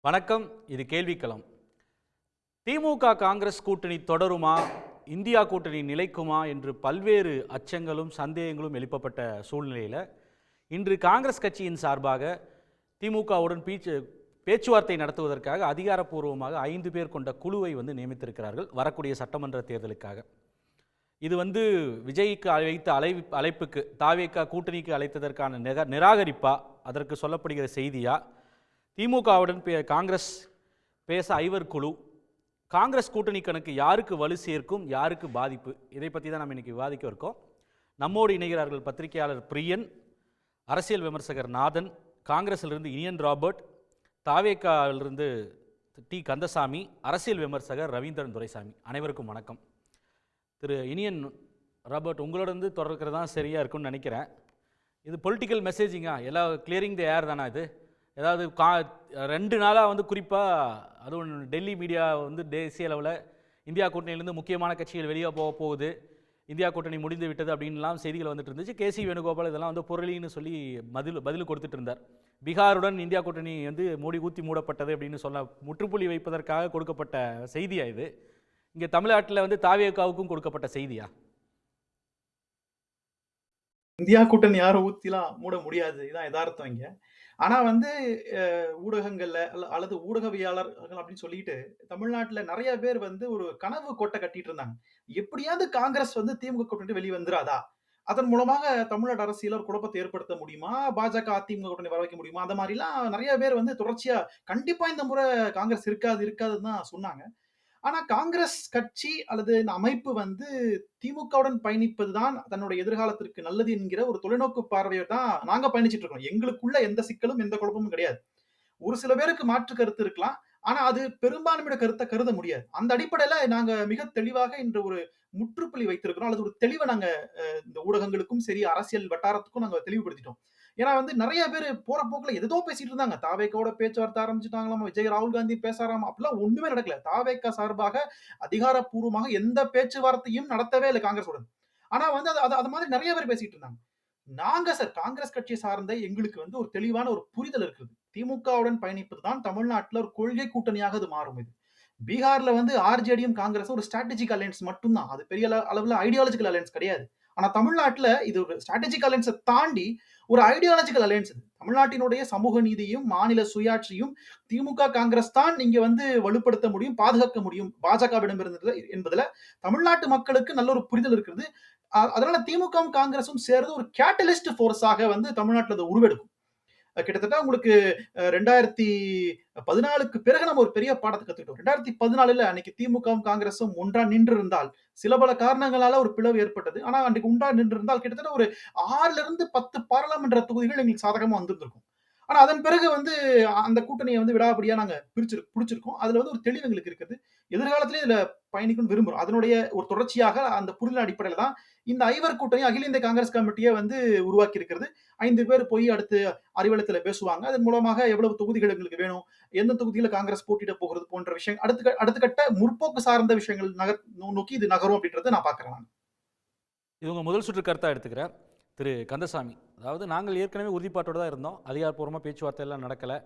வணக்கம். இது கேள்விக்களம். திமுக காங்கிரஸ் கூட்டணி தொடருமா, இந்தியா கூட்டணி நிலைக்குமா என்று பல்வேறு அச்சங்களும் சந்தேகங்களும் எழுப்பப்பட்ட சூழ்நிலையில் இன்று காங்கிரஸ் கட்சியின் சார்பாக திமுகவுடன் பேச்சுவார்த்தை நடத்துவதற்காக அதிகாரப்பூர்வமாக 5 பேர் கொண்ட குழுவை நியமித்திருக்கிறார்கள் வரக்கூடிய சட்டமன்ற தேர்தலுக்காக. இது விஜய்க்கு வைத்த அழைப்புக்கு தாவேகா கூட்டணிக்கு அழைத்ததற்கான நிராகரிப்பா, அதற்கு சொல்லப்படுகிற செய்தியா, திமுகவுடன் காங்கிரஸ் பேச 5 குழு, காங்கிரஸ் கூட்டணி கணக்கு யாருக்கு வலு சேர்க்கும், யாருக்கு பாதிப்பு, இதை பற்றி தான் நம்ம இன்றைக்கி விவாதிக்க இருக்கோம். நம்மோடு இணைகிறார்கள் பத்திரிகையாளர் பிரியன், அரசியல் விமர்சகர் நாதன், காங்கிரஸிலிருந்து இனியன் ராபர்ட், தாவேகாவிலிருந்து டி கந்தசாமி, அரசியல் விமர்சகர் ரவீந்திரன் துரைசாமி. அனைவருக்கும் வணக்கம். திரு இனியன் ராபர்ட், உங்களோட தொடர்கிறது தான் சரியாக இருக்குன்னு நினைக்கிறேன். இது பொலிட்டிக்கல் மெசேஜிங்கா, எல்லாம் கிளியரிங் த ஏர் தானே இது? ஏதாவது 2 நாளாக குறிப்பாக அதுவும் டெல்லி மீடியா தேசிய அளவில் இந்தியா கூட்டணியிலேருந்து முக்கியமான கட்சிகள் வெளியே போகுது, இந்தியா கூட்டணி முடிந்து விட்டது அப்படின்லாம் செய்திகள் வந்துட்டு இருந்துச்சு. கேசி வேணுகோபால் இதெல்லாம் பொருளின்னு சொல்லி பதில் கொடுத்துட்டு இருந்தார். பீகாருடன் இந்தியா கூட்டணி ஊற்றி மூடப்பட்டது அப்படின்னு சொல்ல முற்றுப்புள்ளி வைப்பதற்காக கொடுக்கப்பட்ட செய்தியா இது? இங்கே தமிழ்நாட்டில் தாவேகாவுக்கும் கொடுக்கப்பட்ட செய்தியா? இந்தியா கூட்டணி யாரும் ஊத்திலாம் மூட முடியாது, இதான் யதார்த்தம் இங்க. ஆனா ஊடகங்கள்ல அல்லது ஊடகவியாளர்கள் அப்படின்னு சொல்லிட்டு தமிழ்நாட்டுல நிறைய பேர் ஒரு கனவு கோட்டை கட்டிட்டு இருந்தாங்க. எப்படியாவது காங்கிரஸ் திமுக கூட்டணி வெளியே வந்துராதா, அதன் மூலமாக தமிழ்நாடு அரசியல ஒரு குழப்பத்தை ஏற்படுத்த முடியுமா, பாஜக அதிமுக கூட்டணி வர வைக்க முடியுமா, அந்த மாதிரி எல்லாம் நிறைய பேர் தொடர்ச்சியா கண்டிப்பா இந்த முறை காங்கிரஸ் இருக்காதுன்னு தான் சொன்னாங்க. ஆனா காங்கிரஸ் கட்சி அல்லது இந்த அமைப்பு திமுகவுடன் பயணிப்பதுதான் தன்னுடைய எதிர்காலத்திற்கு நல்லது என்கிற ஒரு தொலைநோக்கு பார்வையை தான் நாங்க பயணிச்சிட்டு இருக்கோம். எங்களுக்குள்ள எந்த சிக்கலும் எந்த குழப்பமும் கிடையாது. ஒரு சில பேருக்கு மாற்று கருத்து இருக்கலாம், ஆனா அது பெரும்பான்மையோட கருத்தை கருத முடியாது. அந்த அடிப்படையில நாங்க மிக தெளிவாக இன்று ஒரு முற்றுப்புள்ளி வைத்திருக்கிறோம், அல்லது ஒரு தெளிவை நாங்க இந்த ஊடகங்களுக்கும் சரி அரசியல் வட்டாரத்துக்கும் நாங்க தெளிவுபடுத்திட்டோம். ஏன்னா நிறைய பேர் போற போக்குல ஏதோ பேசிட்டு இருந்தாங்க. தாவேகாவோட பேச்சுவார்த்தை ஆரம்பிச்சுட்டாங்களாம், விஜய் ராகுல் காந்தி பேசாராம், அப்படிலாம் ஒண்ணுமே நடக்கல. தாவேகா சார்பாக அதிகாரப்பூர்வமாக எந்த பேச்சுவார்த்தையும் நடத்தவே இல்லை காங்கிரஸுடன். ஆனா அது மாதிரி நிறைய பேர் பேசிட்டு இருந்தாங்க. நாங்க காங்கிரஸ் கட்சியை சார்ந்த எங்களுக்கு ஒரு தெளிவான ஒரு புரிதல் இருக்குது. திமுகவுடன் பயணிப்பதுதான் தமிழ்நாட்டுல ஒரு கொள்கை கூட்டணியாக அது மாறும். இது பீகார்ல ஆர்ஜேடியும் காங்கிரஸ் ஒரு ஸ்ட்ராட்டஜிக் அலையன்ஸ் மட்டும்தான், அது பெரிய அளவுல ஐடியாலஜிக்கல் அலையன்ஸ் கிடையாது. ஆனா தமிழ்நாட்டுல இது ஒரு ஸ்ட்ராட்டஜிக் அலையன்ஸை தாண்டி ஒரு ஐடியாலஜிக்கல் அலையன்ஸ். தமிழ்நாட்டினுடைய சமூக நீதியும் மாநில சுயாட்சியும் திமுக காங்கிரஸ் தான் இங்க வலுப்படுத்த முடியும், பாதுகாக்க முடியும் பாஜகவிடம் இருந்தது என்பதுல தமிழ்நாட்டு மக்களுக்கு நல்ல ஒரு புரிதல் இருக்கிறது. அதனால திமுகவும் காங்கிரஸும் சேர்ந்து ஒரு கேட்டலிஸ்ட் போர்ஸாக தமிழ்நாட்டில் உருவெடுக்கும். கிட்டத்தட்ட உங்களுக்கு 2014க்கு பிறகு நம்ம ஒரு பெரிய பாடத்தை கத்துக்கிட்டோம். 2014ல அன்னைக்கு திமுகவும் காங்கிரஸும் ஒன்றா நின்று இருந்தால், சில பல காரணங்களால ஒரு பிளவு ஏற்பட்டது. ஆனா அன்னைக்கு ஒன்றா நின்று இருந்தால் கிட்டத்தட்ட ஒரு 6ல இருந்து 10 பாராளுமன்ற தொகுதிகள் எங்களுக்கு சாதகமா வந்திருக்கும். ஆனா அதன் பிறகு அந்த கூட்டணியை விடாபடியா நாங்க பிடிச்சிருக்கோம். அதுல ஒரு தெளிவு எங்களுக்கு இருக்குது. எதிர்காலத்திலே இதுல பயணிக்கணும்னு விரும்புறோம். அதனுடைய ஒரு தொடர்ச்சியாக அந்த புரிதல் அடிப்படையில தான் இந்த 5 கூட்டணி அகில இந்திய காங்கிரஸ் கமிட்டியை உருவாக்கி இருக்கிறது. 5 பேர் போய் அடுத்து அறிவலத்துல பேசுவாங்க. அதன் மூலமாக எவ்வளவு தொகுதிகள் எங்களுக்கு வேணும், எந்த தொகுதியில காங்கிரஸ் போட்டியிட போகிறது போன்ற விஷயம் அடுத்த கட்ட முற்போக்கு சார்ந்த விஷயங்கள் நோக்கி இது நகரும் அப்படின்றத நான் பாக்குறேன். இவங்க முதல் சுற்று கருத்தா எடுத்துக்கிறேன். திரு கந்தசாமி, அதாவது நாங்கள் ஏற்கனவே உறுதிப்பாட்டோடு தான் இருந்தோம், அதிகாரப்பூர்வமாக பேச்சுவார்த்தை எல்லாம் நடக்கலை,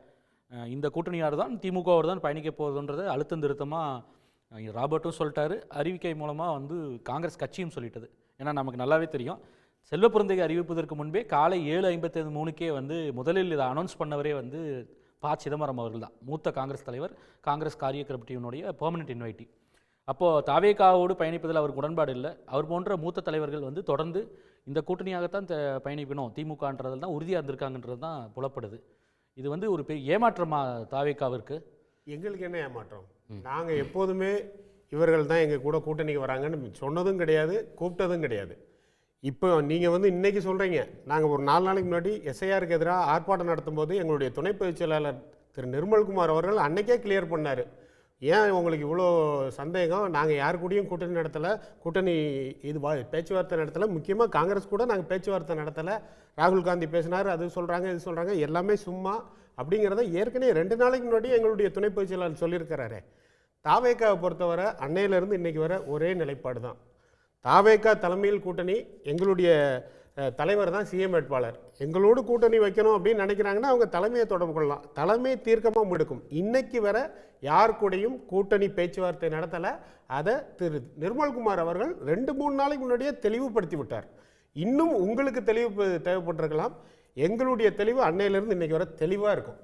இந்த கூட்டணியார் தான் திமுகவோடு தான் பயணிக்க போகுதுன்றது அழுத்தம் திருத்தமாக ராபர்ட்டும் சொல்லிட்டாரு, அறிவிக்கை மூலமாக காங்கிரஸ் கட்சியும் சொல்லிட்டது. ஏன்னா நமக்கு நல்லாவே தெரியும், செல்வப்பிரந்தையை அறிவிப்பதற்கு முன்பே காலை 7:53க்கே முதலில் இதை அனௌன்ஸ் பண்ணவரே ப. சிதம்பரம் அவர்கள் தான், மூத்த காங்கிரஸ் தலைவர், காங்கிரஸ் காரிய கமிட்டியினுடைய பெர்மனன்ட் இன்வைட்டி. அப்போது தாவேகாவோடு பயணிப்பதில் அவருக்கு உடன்பாடு இல்லை. அவர் போன்ற மூத்த தலைவர்கள் தொடர்ந்து இந்த கூட்டணியாகத்தான் பயணிக்கணும் திமுகன்றதில் தான் உறுதியாக இருந்திருக்காங்கன்றது தான் புலப்படுது. இது ஒரு பெரிய ஏமாற்றமா தாவேகாவிற்கு? எங்களுக்கு என்ன ஏமாற்றம்? நாங்கள் எப்போதுமே இவர்கள் தான் எங்கள் கூட கூட்டணிக்கு வராங்கன்னு சொன்னதும் கிடையாது, கூப்பிட்டதும் கிடையாது. இப்போ நீங்கள் இன்னைக்கு சொல்கிறீங்க, நாங்கள் ஒரு 4 நாளைக்கு முன்னாடி எஸ்ஐஆருக்கு எதிராக ஆர்ப்பாட்டம் நடத்தும் போது எங்களுடைய துணை பொதுச் செயலாளர் திரு நிர்மல்குமார் அவர்கள் அன்னைக்கே கிளியர் பண்ணார், ஏன் உங்களுக்கு இவ்வளோ சந்தேகம், நாங்கள் யார் கூடயும் கூட்டணி நடத்தலை, கூட்டணி இது பேச்சுவார்த்தை நடத்தலை, முக்கியமாக காங்கிரஸ் கூட நாங்கள் பேச்சுவார்த்தை நடத்தலை, ராகுல் காந்தி பேசினார், அது சொல்கிறாங்க இது சொல்கிறாங்க, எல்லாமே சும்மா அப்படிங்கிறத ஏற்கனவே 2 நாளைக்கு முன்னாடி எங்களுடைய துணை பொதுச் செயலாளர் சொல்லியிருக்கிறாரு. தாவேகாவை பொறுத்தவரை அன்னையிலேருந்து இன்றைக்கி வர ஒரே நிலைப்பாடு தான், தாவேகா தலைமையில் கூட்டணி, எங்களுடைய தலைவர் தான் சிஎம் வேட்பாளர். எங்களோடு கூட்டணி வைக்கணும் அப்படின்னு நினைக்கிறாங்கன்னா அவங்க தலைமையை தொடர்பு கொள்ளலாம். தலைமை தீர்க்கமாக முடுக்கும். இன்னைக்கு வர யார் கூடயும் கூட்டணி பேச்சுவார்த்தை நடத்தலை. அதை திரு நிர்மல்குமார் அவர்கள் 2-3 நாளைக்கு முன்னாடியே தெளிவுபடுத்தி விட்டார். இன்னும் உங்களுக்கு தெளிவு தேவைப்பட்டிருக்கலாம். எங்களுடைய தெளிவு அன்னையிலிருந்து இன்னைக்கு வர தெளிவாக இருக்கும்.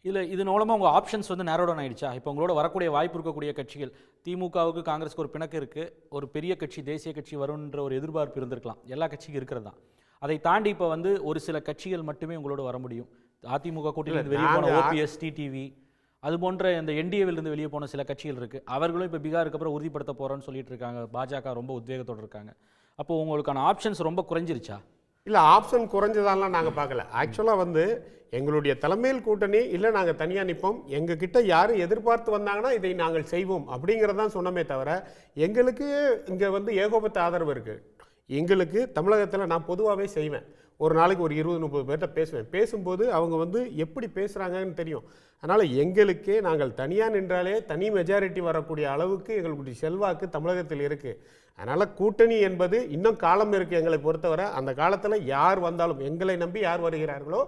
இல்லை இது மூலமாக உங்கள் ஆப்ஷன்ஸ் வந்து நேரோ டவுன் ஆயிடுச்சா? இப்போ உங்களோட வரக்கூடிய வாய்ப்பு இருக்கக்கூடிய கட்சிகள், திமுகவுக்கு காங்கிரஸுக்கு ஒரு பிணக்கு இருக்குது, ஒரு பெரிய கட்சி தேசிய கட்சி வரும்ன்ற ஒரு எதிர்பார்ப்பு இருந்திருக்கலாம், எல்லா கட்சிக்கும் இருக்கிறது தான். அதை தாண்டி இப்போ வந்து ஒரு சில கட்சிகள் மட்டுமே உங்களோட வர முடியும். அதிமுக கூட்டணியிலிருந்து வெளியே போன ஓபிஎஸ், டிடிவி, அது போன்ற இந்த என்டிஏவிலிருந்து வெளியே போன சில கட்சிகள் இருக்குது. அவர்களும் இப்போ பீகாருக்கு அப்புறம் உறுதிப்படுத்த போகிறோன்னு சொல்லிட்டு இருக்காங்க. பாஜக ரொம்ப உத்வேகத்தோடு இருக்காங்க. அப்போ உங்களுக்கான ஆப்ஷன்ஸ் ரொம்ப குறைஞ்சிருச்சா? இல்லை, ஆப்ஷன் குறைஞ்சதாலாம் நாங்கள் பார்க்கல. ஆக்சுவலாக வந்து எங்களுடைய தலைமையில் கூட்டணி இல்லை, நாங்கள் தனியாக நிற்போம், எங்ககிட்ட யாரும் எதிர்பார்த்து வந்தாங்கன்னா இதை நாங்கள் செய்வோம் அப்படிங்கிறதான் சொன்னமே தவிர, எங்களுக்கு இங்கே வந்து ஏகோபத்த ஆதரவு இருக்குது. எங்களுக்கு தமிழகத்தில் நான் பொதுவாகவே செய்வேன். ஒரு நாளைக்கு ஒரு 20-30 பேர்கிட்ட பேசுவேன். பேசும்போது அவங்க வந்து எப்படி பேசுகிறாங்கன்னு தெரியும். அதனால் எங்களுக்கே நாங்கள் தனியாக நின்றாலே தனி மெஜாரிட்டி வரக்கூடிய அளவுக்கு எங்களுடைய செல்வாக்கு தமிழகத்தில் இருக்குது. அதனால் கூட்டணி என்பது இன்னும் காலம் இருக்குது. எங்களை பொறுத்தவரை அந்த காலத்தில் யார் வந்தாலும், எங்களை நம்பி யார் வருகிறார்களோ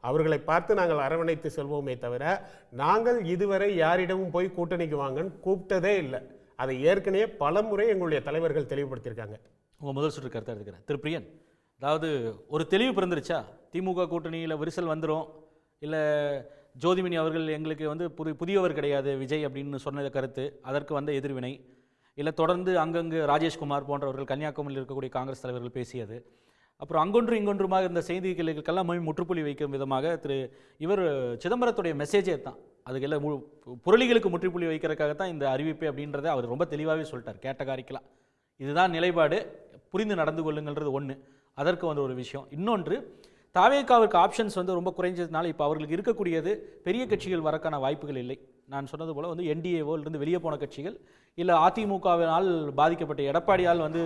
அவர்களை பார்த்து நாங்கள் அரவணைத்து செல்வோமே தவிர, நாங்கள் இதுவரை யாரிடமும் போய் கூட்டணிக்கு வாங்கன்னு கூப்பிட்டதே இல்லை. அதை ஏற்கனவே பல முறை எங்களுடைய தலைவர்கள் தெளிவுபடுத்தியிருக்காங்க. உங்கள் முதல் சுற்று கருத்தாக எடுத்துக்கிறேன். திரு பிரியன், அதாவது ஒரு தெளிவு பிறந்துருச்சா? திமுக கூட்டணியில் விரிசல் வந்துடும், இல்லை ஜோதிமணி அவர்கள் எங்களுக்கு வந்து புதியவர் கிடையாது விஜய் அப்படின்னு சொன்ன கருத்து, அதற்கு வந்த எதிர்வினை, இல்லை தொடர்ந்து அங்கங்கு ராஜேஷ்குமார் போன்றவர்கள் கன்னியாகுமரியில் இருக்கக்கூடிய காங்கிரஸ் தலைவர்கள் பேசியது, அப்புறம் அங்கொன்று இங்கொன்றுமாக இந்த செய்திகளுக்கெல்லாம் முற்றுப்புள்ளி வைக்கும் விதமாக இவர் சிதம்பரத்துடைய மெசேஜே தான், அதுக்கெல்லாம் புரளிகளுக்கு முற்றுப்புள்ளி வைக்கிறதுக்காகத்தான் இந்த அறிவிப்பு அப்படின்றத அவர் ரொம்ப தெளிவாகவே சொல்லிட்டார். கேட்டகாரிக்கலாம் இதுதான் நிலைப்பாடு, புரிந்து நடந்து கொள்ளுங்கள்ன்றது ஒன்று. அதற்கு வந்து ஒரு விஷயம். இன்னொன்று, தாவேகாவிற்கு ஆப்ஷன்ஸ் வந்து ரொம்ப குறைஞ்சதுனால இப்போ அவர்களுக்கு இருக்கக்கூடியது பெரிய கட்சிகள் வரக்கான வாய்ப்புகள் இல்லை. நான் சொன்னது போல் வந்து என்டிஏவோ இருந்து வெளியே போன கட்சிகள், இல்லை அதிமுகவினால் பாதிக்கப்பட்ட எடப்பாடியால் வந்து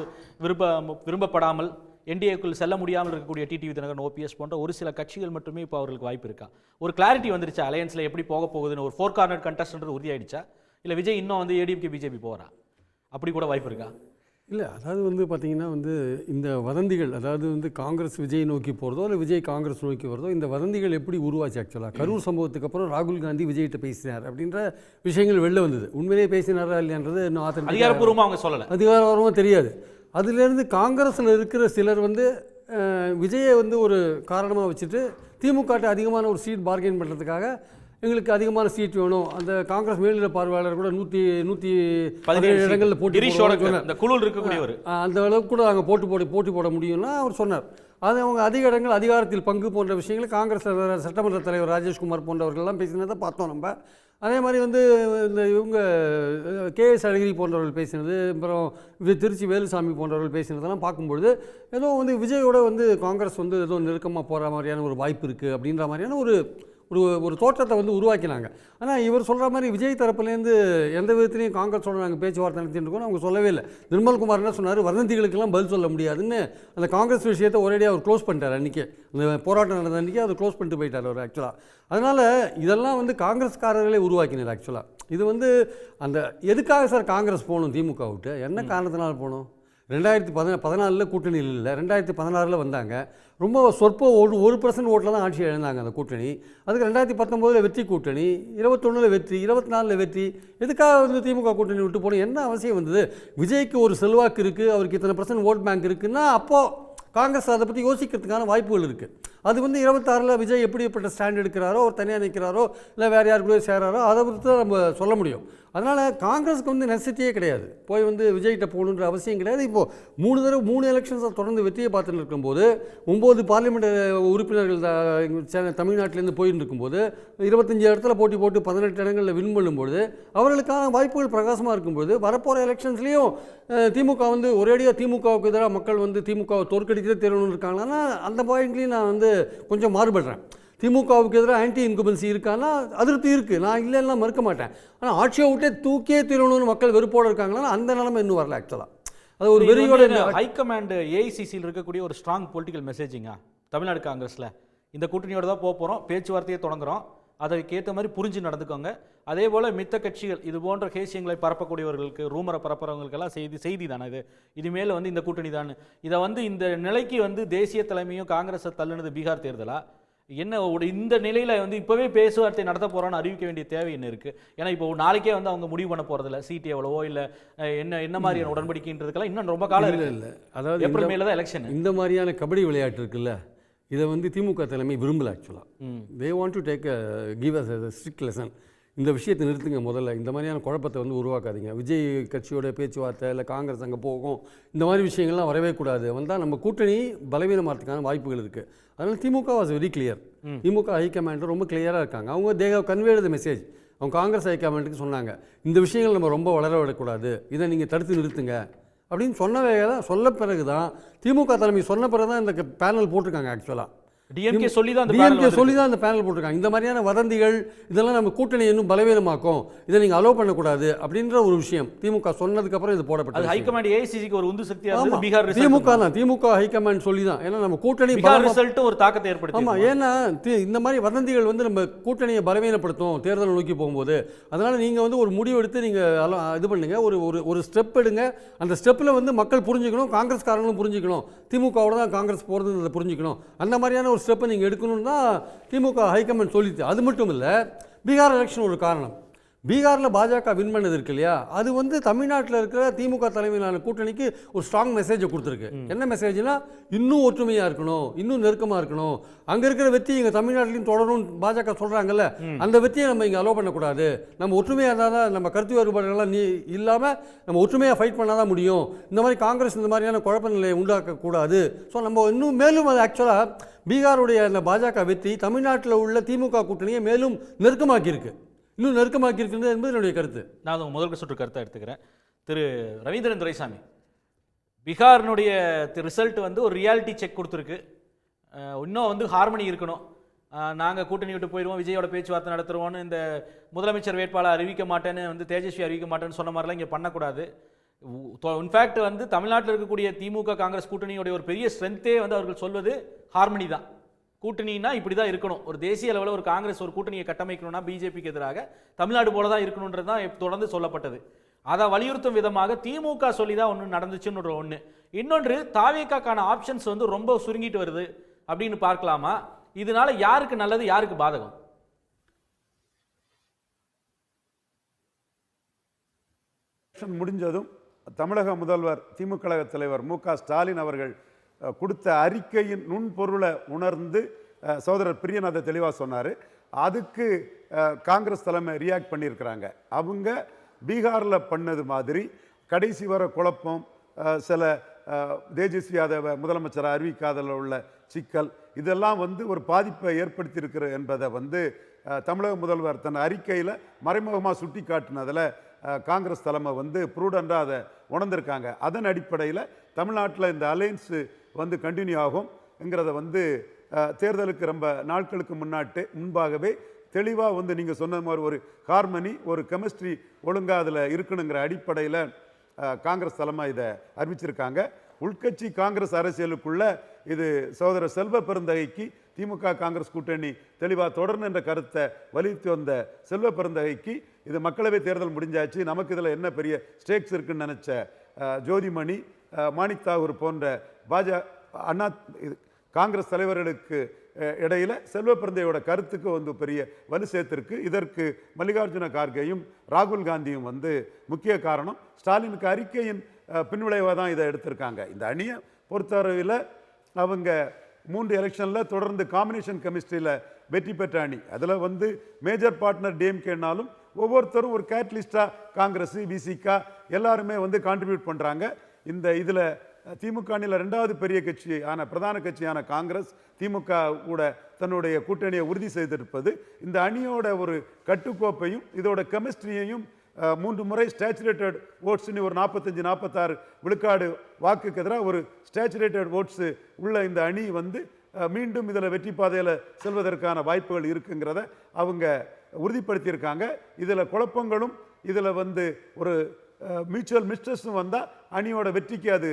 விரும்பப்படாமல் என்டிஏக்குள் செல்ல முடியாமல் இருக்கக்கூடிய டிடிவி தினகரன், ஓபிஎஸ் போன்ற ஒரு சில கட்சிகள் மட்டுமே இப்போ அவர்களுக்கு வாய்ப்பு இருக்கா? ஒரு கிளாரிட்டி வந்துருச்சா? அலையன்ஸில் எப்படி போக போகுதுன்னு ஒரு 4 கார்னர் கண்டஸ்ட்ன்றது உறுதியாயிடுச்சா? இல்லை விஜய் இன்னும் வந்து ஏடிஎம்கே பிஜேபி போகிறா, அப்படி கூட வாய்ப்பு இருக்கா? இல்லை, அதாவது வந்து பார்த்திங்கன்னா வந்து இந்த வதந்திகள், அதாவது வந்து காங்கிரஸ் விஜய் நோக்கி போகிறதோ இல்லை விஜய் காங்கிரஸ் நோக்கி போகிறதோ, இந்த வதந்திகள் எப்படி உருவாச்சு? ஆக்சுவலாக கரூர் சம்பவத்துக்கு அப்புறம் ராகுல் காந்தி விஜய்கிட்ட பேசினார் அப்படின்ற விஷயங்கள் வெளில வந்தது. உண்மையிலேயே பேசினாரா இல்லைன்றது இன்னும் அதிகாரப்பூர்வமாக அவங்க சொல்லலை, அதிகாரப்பூர்வமாக தெரியாது. அதுலேருந்து காங்கிரஸில் இருக்கிற சிலர் வந்து விஜயை வந்து ஒரு காரணமாக வச்சுட்டு திமுகட்ட அதிகமான ஒரு சீட் பார்கெயின் பண்ணுறதுக்காக எங்களுக்கு அதிகமான சீட் வேணும், அந்த காங்கிரஸ் மேல்நிலை பார்வையாளர் கூட 117 இடங்களில் போட்டி இருக்கக்கூடியவர், அந்த அளவுக்கு கூட நாங்கள் போட்டி போட முடியும்னா அவர் சொன்னார். அது அவங்க அதிக இடங்கள் அதிகாரத்தில் பங்கு போன்ற விஷயங்களை காங்கிரஸ் சட்டமன்ற தலைவர் ராஜேஷ்குமார் போன்றவர்கள்லாம் பேசினதை பார்த்தோம் நம்ம. அதே மாதிரி வந்து இந்த இவங்க கேஎஸ் அழகிரி போன்றவர்கள் பேசினது, அப்புறம் திருச்சி வேலுசாமி போன்றவர்கள் பேசினதெல்லாம் பார்க்கும்பொழுது ஏதோ வந்து விஜயோட வந்து காங்கிரஸ் வந்து ஏதோ நெருக்கமாக போகிற மாதிரியான ஒரு வாய்ப்பு இருக்குது அப்படின்ற மாதிரியான ஒரு தோற்றத்தை வந்து உருவாக்கினாங்க. ஆனால் இவர் சொல்கிற மாதிரி விஜய் தரப்புலேருந்து எந்த விதத்துலையும் காங்கிரஸோட நாங்கள் பேச்சுவார்த்தை நடத்திட்டு இருக்கோம் அவங்க சொல்லவே இல்லை. நிர்மல்குமார் என்ன சொன்னார், வதந்திகளுக்கெல்லாம் பதில் சொல்ல முடியாதுன்னு அந்த காங்கிரஸ் விஷயத்தை ஒரேடியாக அவர் க்ளோஸ் பண்ணிட்டார். அன்றைக்கி அந்த போராட்டம் நடந்த அன்றைக்கி அதை க்ளோஸ் பண்ணிட்டு போயிட்டார் அவர் ஆக்சுவலாக. அதனால் இதெல்லாம் வந்து காங்கிரஸ்காரர்களே உருவாக்கினார் ஆக்சுவலாக. இது வந்து அந்த எதுக்காக சார் காங்கிரஸ் போகணும் திமுக விட்டு, என்ன காரணத்தினால போகணும்? 2014 கூட்டணியில் இல்லை, 2016 வந்தாங்க, ரொம்ப சொற்ப 1% ஓட்டில் தான் ஆட்சி இழந்தாங்க அந்த கூட்டணி. அதுக்கு 2019 வெற்றி கூட்டணி, 21 வெற்றி, 24 வெற்றி. எதுக்காக வந்து திமுக கூட்டணி விட்டு போகணும்? என்ன அவசியம் வந்தது? விஜய்க்கு ஒரு செல்வாக்கு இருக்குது, அவருக்கு இத்தனை % ஓட் பேங்க் இருக்குன்னா அப்போது காங்கிரஸ் அதை பற்றி யோசிக்கிறதுக்கான வாய்ப்புகள் இருக்குது. அது வந்து 26 விஜய் எப்படிப்பட்ட ஸ்டாண்ட் எடுக்கிறாரோ, ஒரு தனியாக நிற்கிறாரோ, இல்லை வேறு யார் கூட சேராரோ, அதை பொறுத்து தான் நம்ம சொல்ல முடியும். அதனால் காங்கிரஸுக்கு வந்து நெசசிட்டியே கிடையாது, போய் வந்து விஜய்கிட்ட போகணுன்ற அவசியம் கிடையாது. இப்போது 3 எலெக்ஷன்ஸை தொடர்ந்து வெற்றியை பார்த்துட்டு இருக்கும்போது 9 பார்லிமெண்ட் உறுப்பினர்கள் தமிழ்நாட்டிலேருந்து போயிட்டு இருக்கும்போது 25 இடத்துல போட்டி போட்டு 18 இடங்களில் வின் பண்ணும்போது அவர்களுக்கான வாய்ப்புகள் பிரகாசமாக இருக்கும்போது வரப்போகிற எலெக்ஷன்ஸ்லேயும் திமுக வந்து ஒரேடியாக திமுகவுக்கு எதிராக மக்கள் வந்து திமுகவை தோற்கடிக்கிறதே தெரியணும்னு இருக்காங்கன்னா அந்த பாயிண்ட்லேயும் நான் வந்து கொஞ்சம் மாறுபடுறேன். திமுகவுக்கு எதிராக ஆன்டி இன்குபன்சி இருக்கான்னா அதிருப்தி இருக்குது, நான் இல்லைன்னா மறுக்க மாட்டேன். ஆனால் ஆட்சியை விட்டே தூக்கியே தீரணும்னு மக்கள் வெறுப்போடு இருக்காங்கன்னா அந்த நிலைமை இன்னும் வரல ஆக்சுவலாக. அது ஒரு வெறியோட ஹைகமாண்ட் ஏஐசிசியில் இருக்கக்கூடிய ஒரு ஸ்ட்ராங் பொலிட்டிக்கல் மெசேஜிங்கா தமிழ்நாடு காங்கிரஸில் இந்த கூட்டணியோட தான் போக போகிறோம், பேச்சுவார்த்தையை தொடங்குறோம், அதற்கேற்ற மாதிரி புரிஞ்சு நடந்துக்கோங்க. அதே போல் மித்த கட்சிகள் இது போன்ற கேசியங்களை பரப்பக்கூடியவர்களுக்கு, ரூமரை பரப்புறவங்களுக்கெல்லாம் செய்தி தானே இது, இனிமேல் வந்து இந்த கூட்டணி தான். இதை வந்து இந்த நிலைக்கு வந்து தேசிய தலைமையும் காங்கிரஸை தள்ளுனது பீகார் தேர்தலா என்ன? இந்த நிலையில் வந்து இப்போவே பேச்சுவார்த்தை நடத்த போகிறான்னு அறிவிக்க வேண்டிய தேவை என்ன இருக்குது? ஏன்னா இப்போ நாளைக்கே வந்து அவங்க முடிவு பண்ண போகிறதில்ல சீட்டு எவ்வளவோ இல்லை என்ன மாதிரியான உடன்படிக்கைன்றதுக்கெல்லாம் இன்னும் ரொம்ப காலம் இல்லை. அதாவது ஏப்ரல் மேல தான் எலெக்ஷன். இந்த மாதிரியான கபடி விளையாட்டு இருக்குல்ல, இதை வந்து திமுக தலைமை விரும்பல. ஆக்சுவலாக they want to take give us strict lesson. இந்த விஷயத்தை நிறுத்துங்க முதல்ல. இந்த மாதிரியான குழப்பத்தை வந்து உருவாக்காதீங்க. விஜய் கட்சியோட பேச்சுவார்த்தை இல்லை காங்கிரஸ் அங்கே போகும், இந்த மாதிரி விஷயங்கள்லாம் வரவே கூடாது. வந்தால் நம்ம கூட்டணி பலவீனமாகிறதுக்கான வாய்ப்புகள் இருக்குது. அதனால் DMK was very clear. DMK high command ரொம்ப கிளியராக இருக்காங்க. அவங்க they have conveyed the message. அவங்க காங்கிரஸ் ஹைகமாண்டுக்கு சொன்னாங்க, இந்த விஷயங்கள் நம்ம ரொம்ப வளர விடக்கூடாது, இதை நீங்கள் தடுத்து நிறுத்துங்க அப்படின்னு சொல்ல பிறகு தான் திமுக தலைமை சொன்ன பிறகு தான் இந்த பேனல் போட்டிருக்காங்க. ஆக்சுவலாக டிஎம்கே சொல்லி தான் இந்த பேனல் போட்டிருக்காங்க. இந்த மாதிரியான வதந்திகள் இதெல்லாம் நம்ம கூட்டணி இன்னும் பலவீனமாக்கும், இதை நீங்கள் அலோவ் பண்ணக்கூடாது அப்படின்ற ஒரு விஷயம் திமுக சொன்னதுக்கு அப்புறம் இது போடப்பட்டது. ஹைகமாண்ட் ஏஐசிசிக்கு ஒரு உந்து சக்தியா இருந்தது பீகார் திமுக ஹைகமாண்ட் சொல்லி தான். ஏன்னா நம்ம கூட்டணி ரிசல்ட் ஒரு தாக்கத்தை ஏற்படுத்தும். ஆமா, ஏன்னா இந்த மாதிரி வதந்திகள் வந்து நம்ம கூட்டணியை பலவீனப்படுத்தும் தேர்தல் நோக்கி போகும்போது. அதனால நீங்க வந்து ஒரு முடிவு எடுத்து நீங்க இது பண்ணுங்க, ஒரு ஸ்டெப் எடுங்க. அந்த ஸ்டெப்ல வந்து மக்கள் புரிஞ்சுக்கணும், காங்கிரஸ்காரங்களும் புரிஞ்சுக்கணும், திமுகவோட தான் காங்கிரஸ் போறதுன்றதை புரிஞ்சுக்கணும். அந்த மாதிரியான ஒரு ஸ்டெப்பை நீங்கள் எடுக்கணும்னு தான் திமுக ஹைகமாண்ட் சொல்லிட்டு. அது மட்டும் இல்லை, பீகார் எலெக்ஷன் ஒரு காரணம். பீகாரில் பாஜக வின் பண்ணது இருக்கு இல்லையா, அது வந்து தமிழ்நாட்டில் இருக்கிற திமுக தலைமையிலான கூட்டணிக்கு ஒரு ஸ்ட்ராங் மெசேஜை கொடுத்துருக்கு. என்ன மெசேஜ்னா, இன்னும் ஒற்றுமையாக இருக்கணும், இன்னும் நெருக்கமாக இருக்கணும், அங்கே இருக்கிற வெற்றி இங்கே தமிழ்நாட்டிலையும் தொடரும் பாஜக சொல்கிறாங்கல்ல, அந்த வெற்றியை நம்ம இங்கே அலோவ் பண்ணக்கூடாது. நம்ம ஒற்றுமையாக இருந்தால் தான், நம்ம கருத்து வேறுபாடுகள்லாம் இல்லாமல் நம்ம ஒற்றுமையாக ஃபைட் பண்ணால் தான் முடியும். இந்த மாதிரி காங்கிரஸ் இந்த மாதிரியான குழப்ப நிலையை உண்டாக்கக்கூடாது. ஸோ நம்ம இன்னும் மேலும் அது ஆக்சுவலாக பீகாருடைய அந்த பாஜக வெற்றி தமிழ்நாட்டில் உள்ள திமுக கூட்டணியை மேலும் நெருக்கமாக்கியிருக்கு, இன்னும் நெருக்கமாக்கியிருக்கிறது என்பது என்னுடைய கருத்து. நான் அதை முதல் சுற்று கருத்தை எடுத்துக்கிறேன். திரு ரவீந்திரன் துரைசாமி, பீகாரினுடைய ரிசல்ட் வந்து ஒரு ரியாலிட்டி செக் கொடுத்துருக்கு. இன்னும் வந்து ஹார்மனி இருக்கணும். நாங்கள் கூட்டணி விட்டு போயிடுவோம், விஜயோட பேச்சுவார்த்தை நடத்துருவோன்னு இந்த முதலமைச்சர் வேட்பாளர் அறிவிக்க மாட்டேன்னு வந்து தேஜஸ்வி அறிவிக்க மாட்டேன்னு சொன்ன மாதிரிலாம் இங்கே பண்ணக்கூடாது. இன்ஃபேக்ட் வந்து தமிழ்நாட்டில் இருக்கக்கூடிய திமுக காங்கிரஸ் கூட்டணியோடைய ஒரு பெரிய ஸ்ட்ரென்த்தே வந்து அவர்கள் சொல்வது ஹார்மனி தான். கூட்டணினா இப்படி தான் இருக்கணும். ஒரு தேசிய அளவில் ஒரு காங்கிரஸ் ஒரு கூட்டணியை கட்டமைக்கணும்னா பிஜேபிக்கு எதிராக தமிழ்நாடு போல தான் இருக்கணுன்றது தான் தொடர்ந்து சொல்லப்பட்டது. அதை வலியுறுத்தும் விதமாக திமுக சொல்லி தான் ஒன்று நடந்துச்சுன்னு ஒன்று. இன்னொன்று, தாவேக்கான ஆப்ஷன்ஸ் வந்து ரொம்ப சுருங்கிட்டு வருது அப்படின்னு பார்க்கலாமா? இதனால யாருக்கு நல்லது, யாருக்கு பாதகம்? முடிஞ்சதும் தமிழக முதல்வர் திமுக தலைவர் மு.க. ஸ்டாலின் அவர்கள் கொடுத்த அறிக்கையின் நுண்பொருளை உணர்ந்து சகோதரர் பிரியநாத தெளிவாக சொன்னார். அதுக்கு காங்கிரஸ் தலைமை ரியாக்ட் பண்ணியிருக்கிறாங்க. அவங்க பீகாரில் பண்ணது மாதிரி கடைசி வர குழப்பம், சில தேஜஸ்வி யாதவ முதலமைச்சராக அறிவிக்காதல உள்ள சிக்கல், இதெல்லாம் வந்து ஒரு பாதிப்பை ஏற்படுத்தியிருக்கிற என்பதை வந்து தமிழக முதல்வர் தன் அறிக்கையில் மறைமுகமாக சுட்டி காட்டினதில் காங்கிரஸ் தலைமை வந்து ப்ரூடண்டாக அதை உணர்ந்திருக்காங்க. அதன் அடிப்படையில் தமிழ்நாட்டில் இந்த அலையன்ஸு வந்து கண்டினியூ ஆகும்ங்கிறத வந்து தேர்தலுக்கு ரொம்ப நாட்களுக்கு முன்பாகவே தெளிவாக வந்து நீங்கள் சொன்ன மாதிரி ஒரு ஹார்மனி, ஒரு கெமிஸ்ட்ரி ஒழுங்காக அதில் இருக்கணுங்கிற அடிப்படையில் காங்கிரஸ் தலைமை இதை அறிவிச்சிருக்காங்க. உள்கட்சி காங்கிரஸ் அரசியலுக்குள்ள இது சகோதரர் செல்வ பெருந்தகைக்கு திமுக காங்கிரஸ் கூட்டணி தெளிவாக தொடர்ந்து என்ற கருத்தை வலியுறுத்தி வந்த செல்வ பெருந்தகைக்கு இது மக்களவை தேர்தல் முடிஞ்சாச்சு, நமக்கு இதில் என்ன பெரிய ஸ்டேக்ஸ் இருக்குன்னு நினச்ச ஜோதிமணி, மாணிக் தாகூர் போன்ற அண்ணா காங்கிரஸ் தலைவர்களுக்கு இடையில் செல்வ பெருந்தையோட கருத்துக்கு வந்து பெரிய வலு சேர்த்திருக்கு. இதற்கு மல்லிகார்ஜுன கார்கேயும் ராகுல் காந்தியும் வந்து முக்கிய காரணம். ஸ்டாலினுக்கு அறிக்கையின் பின்விளைவாக தான் இதை எடுத்திருக்காங்க. இந்த அணியை பொறுத்தவரையில் அவங்க 3 எலெக்ஷனில் தொடர்ந்து காம்பினேஷன் கெமிஸ்ட்ரியில் வெற்றி பெற்ற அணி. அதில் வந்து மேஜர் பார்ட்னர் டிஎம்கேனாலும் ஒவ்வொருத்தரும் ஒரு கேட்லிஸ்டாக காங்கிரஸ், விசிகா எல்லாருமே வந்து கான்ட்ரிபியூட் பண்ணுறாங்க. இதில் திமுக அணியில் 2வது பெரிய கட்சியான பிரதான கட்சியான காங்கிரஸ் திமுக கூட தன்னுடைய கூட்டணியை உறுதி செய்திருப்பது இந்த அணியோட ஒரு கட்டுக்கோப்பையும் இதோட கெமிஸ்ட்ரியையும் 3 முறை ஸ்டேச்சுரேட்டட் ஓட்ஸ்னு ஒரு 45-46 விழுக்காடு வாக்குக்கு எதிராக ஒரு ஸ்டேச்சுரேட்டட் ஓட்ஸு உள்ள இந்த அணி வந்து மீண்டும் இதில் வெற்றி பாதையில் செல்வதற்கான வாய்ப்புகள் இருக்குங்கிறத அவங்க உறுதிப்படுத்தியிருக்காங்க. இதில் குழப்பங்களும் இதில் வந்து ஒரு மியூச்சுவல் மிஸ்டர்ஸும் வந்தால் அணியோட வெற்றிக்கு அது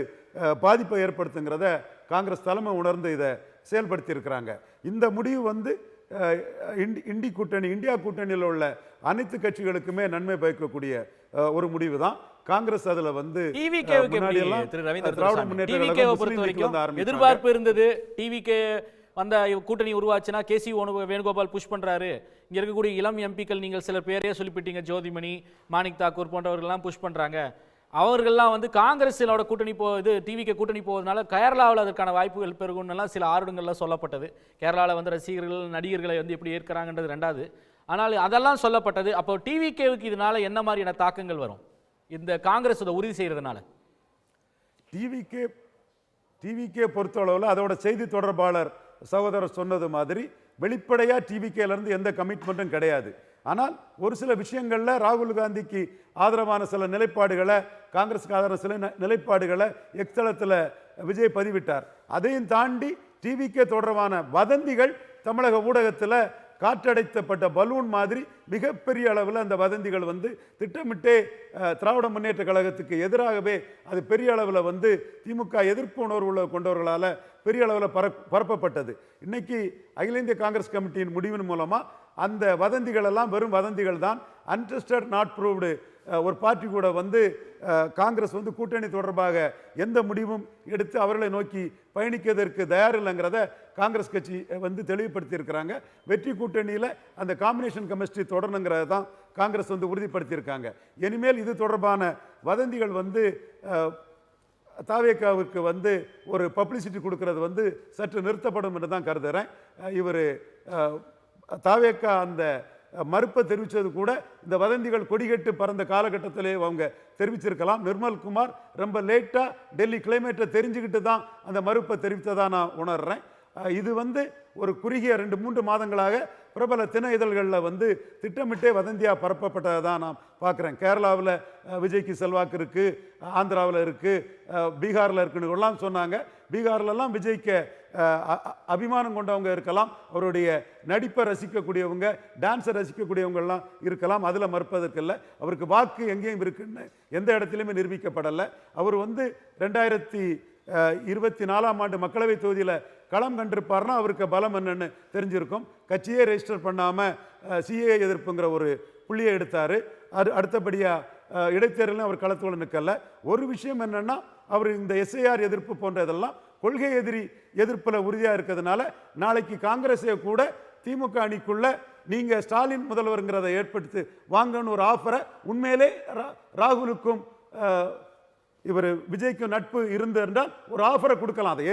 பாதிப்பை ஏற்படுத்துங்கிறத காங்கிரஸ் தலைமை உணர்ந்து இதை செயல்படுத்தி இருக்கிறாங்க. இந்த முடிவு வந்து இண்டி கூட்டணி, இந்தியா கூட்டணியில் உள்ள அனைத்து கட்சிகளுக்குமே நன்மை பயக்கக்கூடிய ஒரு முடிவு தான். காங்கிரஸ் அதுல வந்து திராவிட முன்னேற்ற எதிர்பார்ப்பு இருந்தது. டிவிகே வந்த கூட்டணி உருவாச்சுன்னா கேசி வேணுகோபால் புஷ் பண்றாரு, இங்க இருக்கக்கூடிய இளம் எம்பிக்கள் நீங்கள் சில பேரையே சொல்லிவிட்டீங்க, ஜோதிமணி, மாணிக் தாக்கூர் போன்றவர்கள்லாம் புஷ் பண்றாங்க. அவர்கள்லாம் வந்து காங்கிரஸோட கூட்டணி இது டிவிக்கு கூட்டணி போவதனால கேரளாவில் அதற்கான வாய்ப்புகள் பெருகும்னுலாம் சில ஆர்வங்கள்லாம் சொல்லப்பட்டது. கேரளாவில் வந்து ரசிகர்கள், நடிகர்களை வந்து எப்படி ஏற்கிறாங்கன்றது ரெண்டாவது. ஆனால் அதெல்லாம் சொல்லப்பட்டது. அப்போ டிவிகேவுக்கு இதனால என்ன மாதிரியான தாக்கங்கள் வரும் இந்த காங்கிரஸ் உறுதி செய்யறதுனால? டிவிகே பொறுத்தளவில் அதோட செய்தி தொடர்பாளர் சகோதரர் சொன்னது மாதிரி வெளிப்படையா டிவிகேல இருந்து எந்த கமிட்மெண்ட்டும் கிடையாது. ஆனால் ஒரு சில விஷயங்கள்ல ராகுல் காந்திக்கு ஆதரவான சில நிலைப்பாடுகளை, காங்கிரஸுக்கு ஆதரவான சில நிலைப்பாடுகளை எக்ஸ்தலத்தில் விஜய் பதிவிட்டார். அதையும் தாண்டி டிவிகே தொடர்பான வதந்திகள் தமிழக ஊடகத்தில் காற்றடைத்தப்பட்ட பலூன் மாதிரி மிகப்பெரிய அளவில் அந்த வதந்திகள் வந்து திட்டமிட்டே திராவிட முன்னேற்ற கழகத்துக்கு எதிராகவே அது பெரிய அளவில் வந்து திமுக எதிர்ப்பு உணர்வு கொண்டவர்களால் பெரிய அளவில் பரப்பப்பட்டது. இன்னைக்கு அகில இந்திய காங்கிரஸ் கமிட்டியின் முடிவின் மூலமாக அந்த வதந்திகள் எல்லாம் வெறும் வதந்திகள் தான். அன்டெஸ்டட் நாட் ப்ரூவ்டு ஒரு பார்ட்டி கூட வந்து காங்கிரஸ் வந்து கூட்டணி தொடர்பாக எந்த முடிவும் எடுத்து அவர்களை நோக்கி பயணிக்கிறதற்கு தயார் இல்லைங்கிறத காங்கிரஸ் கட்சி வந்து தெளிவுபடுத்தி இருக்கிறாங்க. வெற்றி கூட்டணியில் அந்த காம்பினேஷன் கெமிஸ்ட்ரி தொடரணுங்கிறத தான் காங்கிரஸ் வந்து உறுதிப்படுத்தியிருக்காங்க. இனிமேல் இது தொடர்பான வதந்திகள் வந்து தாவேக்காவுக்கு வந்து ஒரு பப்ளிசிட்டி கொடுக்கறது வந்து சற்று நிறுத்தப்படும் என்று தான் கருதுகிறேன். இவர் தாவேக்கா அந்த மறுப்பை தெரிவித்தது கூட இந்த வதந்திகள் கொடிகட்டு பறந்த காலகட்டத்திலே அவங்க தெரிவிச்சிருக்கலாம். நிர்மல்குமார் ரொம்ப லேட்டாக டெல்லி கிளைமேட்டை தெரிஞ்சுக்கிட்டு தான் அந்த மறுப்பை தெரிவித்ததாக நான் உணர்கிறேன். இது வந்து ஒரு குறுகிய 2-3 மாதங்களாக பிரபல தின இதழ்களில் வந்து திட்டமிட்டே வதந்தியாக பரப்பப்பட்டதை தான் நான் பார்க்குறேன். கேரளாவில் விஜய்க்கு செல்வாக்கு இருக்குது, ஆந்திராவில் இருக்குது, பீகாரில் இருக்குன்னு எல்லாம் சொன்னாங்க. பீகார்லலாம் விஜய்க்கு அபிமானம் கொண்டவங்க இருக்கலாம், அவருடைய நடிப்பை ரசிக்கக்கூடியவங்க, டான்ஸை ரசிக்கக்கூடியவங்கெல்லாம் இருக்கலாம், அதில் மறுப்பதற்கில்லை. அவருக்கு வாக்கு எங்கேயும் இருக்குன்னு எந்த இடத்துலையுமே நிரூபிக்கப்படலை. அவர் வந்து 2024ஆம் ஆண்டு மக்களவை தொகுதியில் களம் கண்டிருப்பார்னா அவருக்கு பலம் என்னன்னு தெரிஞ்சிருக்கும். கட்சியே ரெஜிஸ்டர் பண்ணாமல் சிஏ எதிர்ப்புங்கிற ஒரு புள்ளியை எடுத்தார். அடுத்தபடியாக இடைத்தேர்தலும் அவர் களத்தோடு நிற்கல. ஒரு விஷயம் என்னன்னா, அவர் இந்த எஸ்ஐஆர் எதிர்ப்பு போன்றதெல்லாம் கொள்கை எதிர்ப்பில் உறுதியாக இருக்கிறதுனால நாளைக்கு காங்கிரஸே கூட திமுக அணிக்குள்ள நீங்கள் ஸ்டாலின் முதல்வருங்கிறத ஏற்படுத்தி வாங்கன்னு ஒரு ஆஃபரை உண்மையிலே ராகுலுக்கும் இவர் விஜய்க்கும் நட்பு இருந்தால் ஒரு ஆஃபரை கொடுக்கலாம். அதை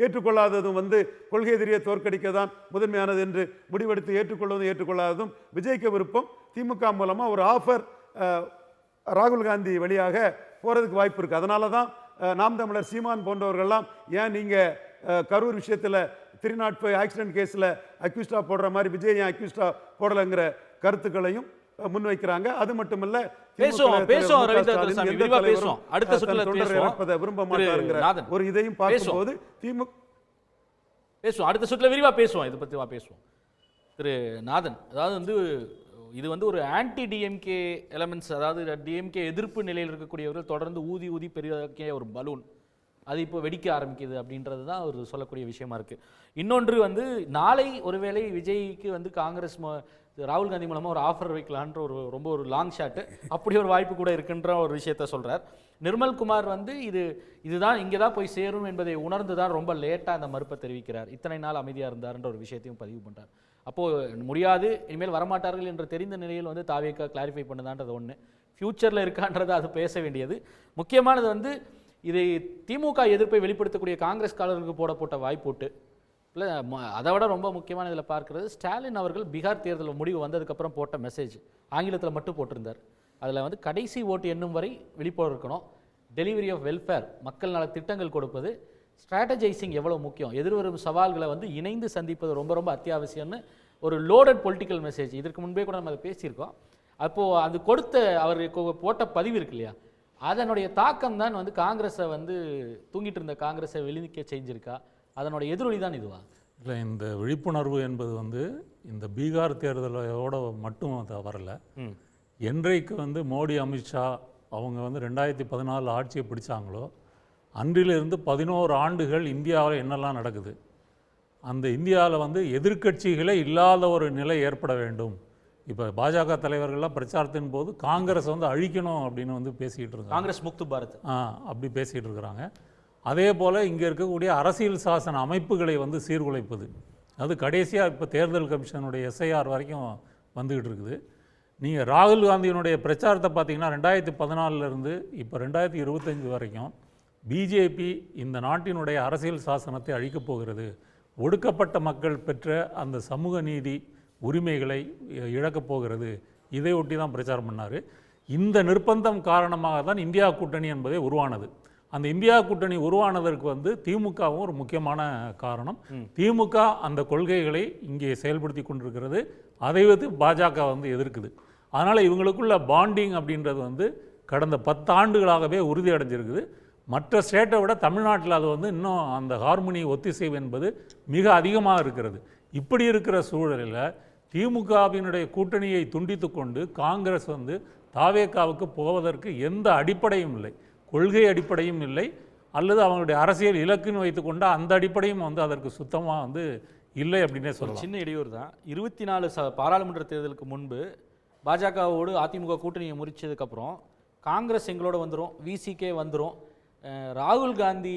ஏற்றுக்கொள்ளாததும் வந்து கொள்கை எதிரியை தோற்கடிக்க தான் முதன்மையானது என்று முடிவெடுத்து ஏற்றுக்கொள்ளாததும் விஜய்க்கு விருப்பம். திமுக மூலமாக ஒரு ஆஃபர் ராகுல் காந்தி வழியாக போகிறதுக்கு வாய்ப்பு இருக்குது. அதனால தான் நாம் தமிழர் சீமான் போன்றவர்கள்லாம் ஏன் நீங்கள் கரூர் விஷயத்தில் 305 ஆக்சிடென்ட் கேஸில் அக்யூஸ்டா போடுற மாதிரி விஜய் ஏன் அக்யூஸ்டா போடலைங்கிற கருத்துக்களையும் முன்வைக்கிறாங்க. அது மட்டுமல்ல, விரும்ப மாட்டாருங்கிற ஒரு இதையும் பார்க்கும்போது திமுக பேசுவோம். அடுத்த சுற்றுல விரிவா பேசுவோம், இதை பற்றி பேசுவோம். திரு நாதன், அதாவது வந்து இது வந்து ஒரு ஆன்டி டிஎம்கே எலமெண்ட்ஸ், அதாவது டிஎம்கே எதிர்ப்பு நிலையில் இருக்கக்கூடியவர்கள் தொடர்ந்து ஊதி பெரிய ஒரு பலூன் அது இப்போ வெடிக்க ஆரம்பிக்குது அப்படின்றது தான் அவர் சொல்லக்கூடிய விஷயமா இருக்கு. இன்னொன்று வந்து நாளை ஒருவேளை விஜய்க்கு வந்து காங்கிரஸ் ராகுல் காந்தி மூலமாக ஒரு ஆஃபர் வைக்கலான்ற ரொம்ப ஒரு லாங் ஷாட்டு, அப்படி ஒரு வாய்ப்பு கூட இருக்குன்ற ஒரு விஷயத்த சொல்கிறார். நிர்மல்குமார் வந்து இதுதான் இங்கே தான் போய் சேரும் என்பதை உணர்ந்து தான் ரொம்ப லேட்டாக அந்த மறுப்பை தெரிவிக்கிறார். இத்தனை நாள் அமைதியாக இருந்தார்ன்ற ஒரு விஷயத்தையும் பதிவு பண்ணுறார். அப்போது முடியாது, இனிமேல் வரமாட்டார்கள் என்று தெரிந்த நிலையில் வந்து தாவேக்கா கிளாரிஃபை பண்ணுதான்றது ஒன்று. ஃப்யூச்சரில் இருக்கான்றதை அது பேச வேண்டியது. முக்கியமானது வந்து இதை திமுக எதிர்ப்பை வெளிப்படுத்தக்கூடிய காங்கிரஸ்காரர்களுக்கு போட்ட வாய்ப்போட்டு இல்லை, அதை விட ரொம்ப முக்கியமான இதில் பார்க்குறது ஸ்டாலின் அவர்கள் பீகார் தேர்தல் முடிவு வந்ததுக்கப்புறம் போட்ட மெசேஜ் ஆங்கிலத்தில் மட்டும் போட்டிருந்தார். அதில் வந்து கடைசி ஓட்டு எண்ணும் வரை விழிப்போடு இருக்கணும், டெலிவரி ஆஃப் வெல்ஃபேர், மக்கள் நல திட்டங்கள் கொடுப்பது, ஸ்ட்ராட்டஜைசிங் எவ்வளோ முக்கியம், எதிர்வரும் சவால்களை வந்து இணைந்து சந்திப்பது ரொம்ப அத்தியாவசியம்னு ஒரு லோடட் பொலிட்டிக்கல் மெசேஜ். இதற்கு முன்பே கூட நம்ம அதை பேசியிருக்கோம். அப்போது அது கொடுத்த அவர் போட்ட பதிவு இருக்கு இல்லையா, அதனுடைய தாக்கம் தான் வந்து காங்கிரஸை வந்து தூங்கிட்டு இருந்த காங்கிரஸை வெளிநிற்க செஞ்சிருக்கா, அதனுடைய எதிரொலி தான் இதுவா? இல்லை, இந்த விழிப்புணர்வு என்பது வந்து இந்த பீகார் தேர்தலோட மட்டும் அது வரல. என்றைக்கு வந்து மோடி அமித்ஷா அவங்க வந்து 2014 ஆட்சியை பிடிச்சாங்களோ அன்றிலிருந்து 11 ஆண்டுகள் இந்தியாவில் என்னெல்லாம் நடக்குது, அந்த இந்தியாவில் வந்து எதிர்க்கட்சிகளே இல்லாத ஒரு நிலை ஏற்பட வேண்டும். இப்போ பாஜக தலைவர்கள்லாம் பிரச்சாரத்தின் போது காங்கிரஸ் வந்து அழிக்கணும் அப்படின்னு வந்து பேசிக்கிட்டு இருக்காங்க. காங்கிரஸ் முக்து பாரத் அப்படி பேசிகிட்டு இருக்கிறாங்க. அதே போல் இங்கே இருக்கக்கூடிய அரசியல் சாசன அமைப்புகளை வந்து சீர்குலைப்பது, அது கடைசியாக இப்போ தேர்தல் கமிஷனுடைய SIR வரைக்கும் வந்துக்கிட்டு இருக்குது. நீங்கள் ராகுல் காந்தியினுடைய பிரச்சாரத்தை பார்த்தீங்கன்னா 2014 இப்போ 2025 வரைக்கும் பிஜேபி இந்த நாட்டினுடைய அரசியல் சாசனத்தை அழிக்கப் போகிறது, ஒடுக்கப்பட்ட மக்கள் பெற்ற அந்த சமூக நீதி உரிமைகளை இழக்கப் போகிறது, இதை ஒட்டி தான் பிரச்சாரம் பண்ணார். இந்த நிர்பந்தம் காரணமாக தான் இந்தியா கூட்டணி என்பதே உருவானது. அந்த இந்தியா கூட்டணி உருவானதற்கு வந்து திமுகவும் ஒரு முக்கியமான காரணம். திமுக அந்த கொள்கைகளை இங்கே செயல்படுத்தி கொண்டிருக்கிறது, அதை வந்து பாஜக வந்து எதிர்க்குது. அதனால் இவங்களுக்குள்ள பாண்டிங் அப்படின்றது வந்து கடந்த 10 ஆண்டுகளாகவே உறுதி அடைஞ்சிருக்குது. மற்ற ஸ்டேட்டை விட தமிழ்நாட்டில் அது வந்து இன்னும் அந்த ஹார்மோனி ஒத்திசைவு என்பது மிக அதிகமாக இருக்கிறது. இப்படி இருக்கிற சூழலில் திமுகவினுடைய கூட்டணியை துண்டித்து கொண்டு காங்கிரஸ் வந்து தாவேகாவுக்கு போவதற்கு எந்த அடிப்படையும் இல்லை, கொள்கை அடிப்படையும் இல்லை, அல்லது அவங்களுடைய அரசியல் இலக்குன்னு வைத்துக்கொண்ட அந்த அடிப்படையும் வந்து அதற்கு சுத்தமாக வந்து இல்லை அப்படின்னே சொல்லலாம். சின்ன இடையூறு தான். 24 பாராளுமன்ற தேர்தலுக்கு முன்பு பாஜகவோடு அதிமுக கூட்டணியை முறிச்சதுக்கப்புறம் காங்கிரஸ் எங்களோட வந்துடும், விசிகே வந்துடும், ராகுல் காந்தி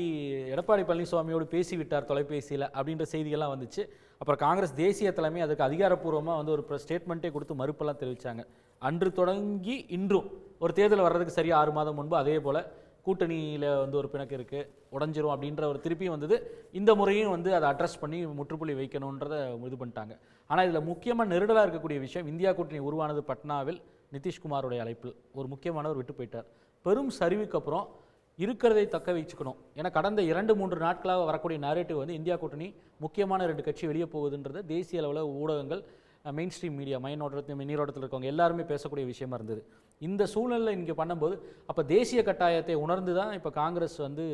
எடப்பாடி பழனிசாமியோடு பேசிவிட்டார் தொலைபேசியில் அப்படின்ற செய்திகள்லாம் வந்துச்சு. அப்புறம் காங்கிரஸ் தேசிய தலைமை அதுக்கு அதிகாரப்பூர்வமாக வந்து ஒரு ஸ்டேட்மெண்ட்டே கொடுத்து மறுப்பெல்லாம் தெரிவித்தாங்க. அன்று தொடங்கி இன்றும் ஒரு தேர்தல் வர்றதுக்கு சரியாக 6 மாதம் முன்பு அதே போல் கூட்டணியில் வந்து ஒரு பிணக்கு இருக்குது, உடஞ்சிரும் அப்படின்ற ஒரு திருப்பியும் வந்தது. இந்த முறையும் வந்து அதை அட்ரஸ் பண்ணி முற்றுப்புள்ளி வைக்கணுன்றதை இது பண்ணிட்டாங்க. ஆனால் இதில் முக்கியமாக நெருடலாக இருக்கக்கூடிய விஷயம், இந்தியா கூட்டணி உருவானது பட்னாவில் நிதிஷ்குமாருடைய அழைப்பில் ஒரு முக்கியமானவர் விட்டு போயிட்டார். பெரும் சரிவுக்கு அப்புறம் இருக்கிறதை தக்க வச்சுக்கணும். ஏன்னா கடந்த 2-3 நாட்களாக வரக்கூடிய நேரேட்டிவ் வந்து இந்தியா கூட்டணி முக்கியமான 2 கட்சி வெளியே போகுதுன்றது தேசிய அளவில் ஊடகங்கள், மெயின் ஸ்ட்ரீம் மீடியா, நீரோட்டத்தில் இருக்கவங்க எல்லாருமே பேசக்கூடிய விஷயமா இருந்தது. இந்த சூழ்நிலை இங்கே பண்ணும்போது அப்போ தேசிய கட்டாயத்தை உணர்ந்து தான் இப்போ காங்கிரஸ் வந்து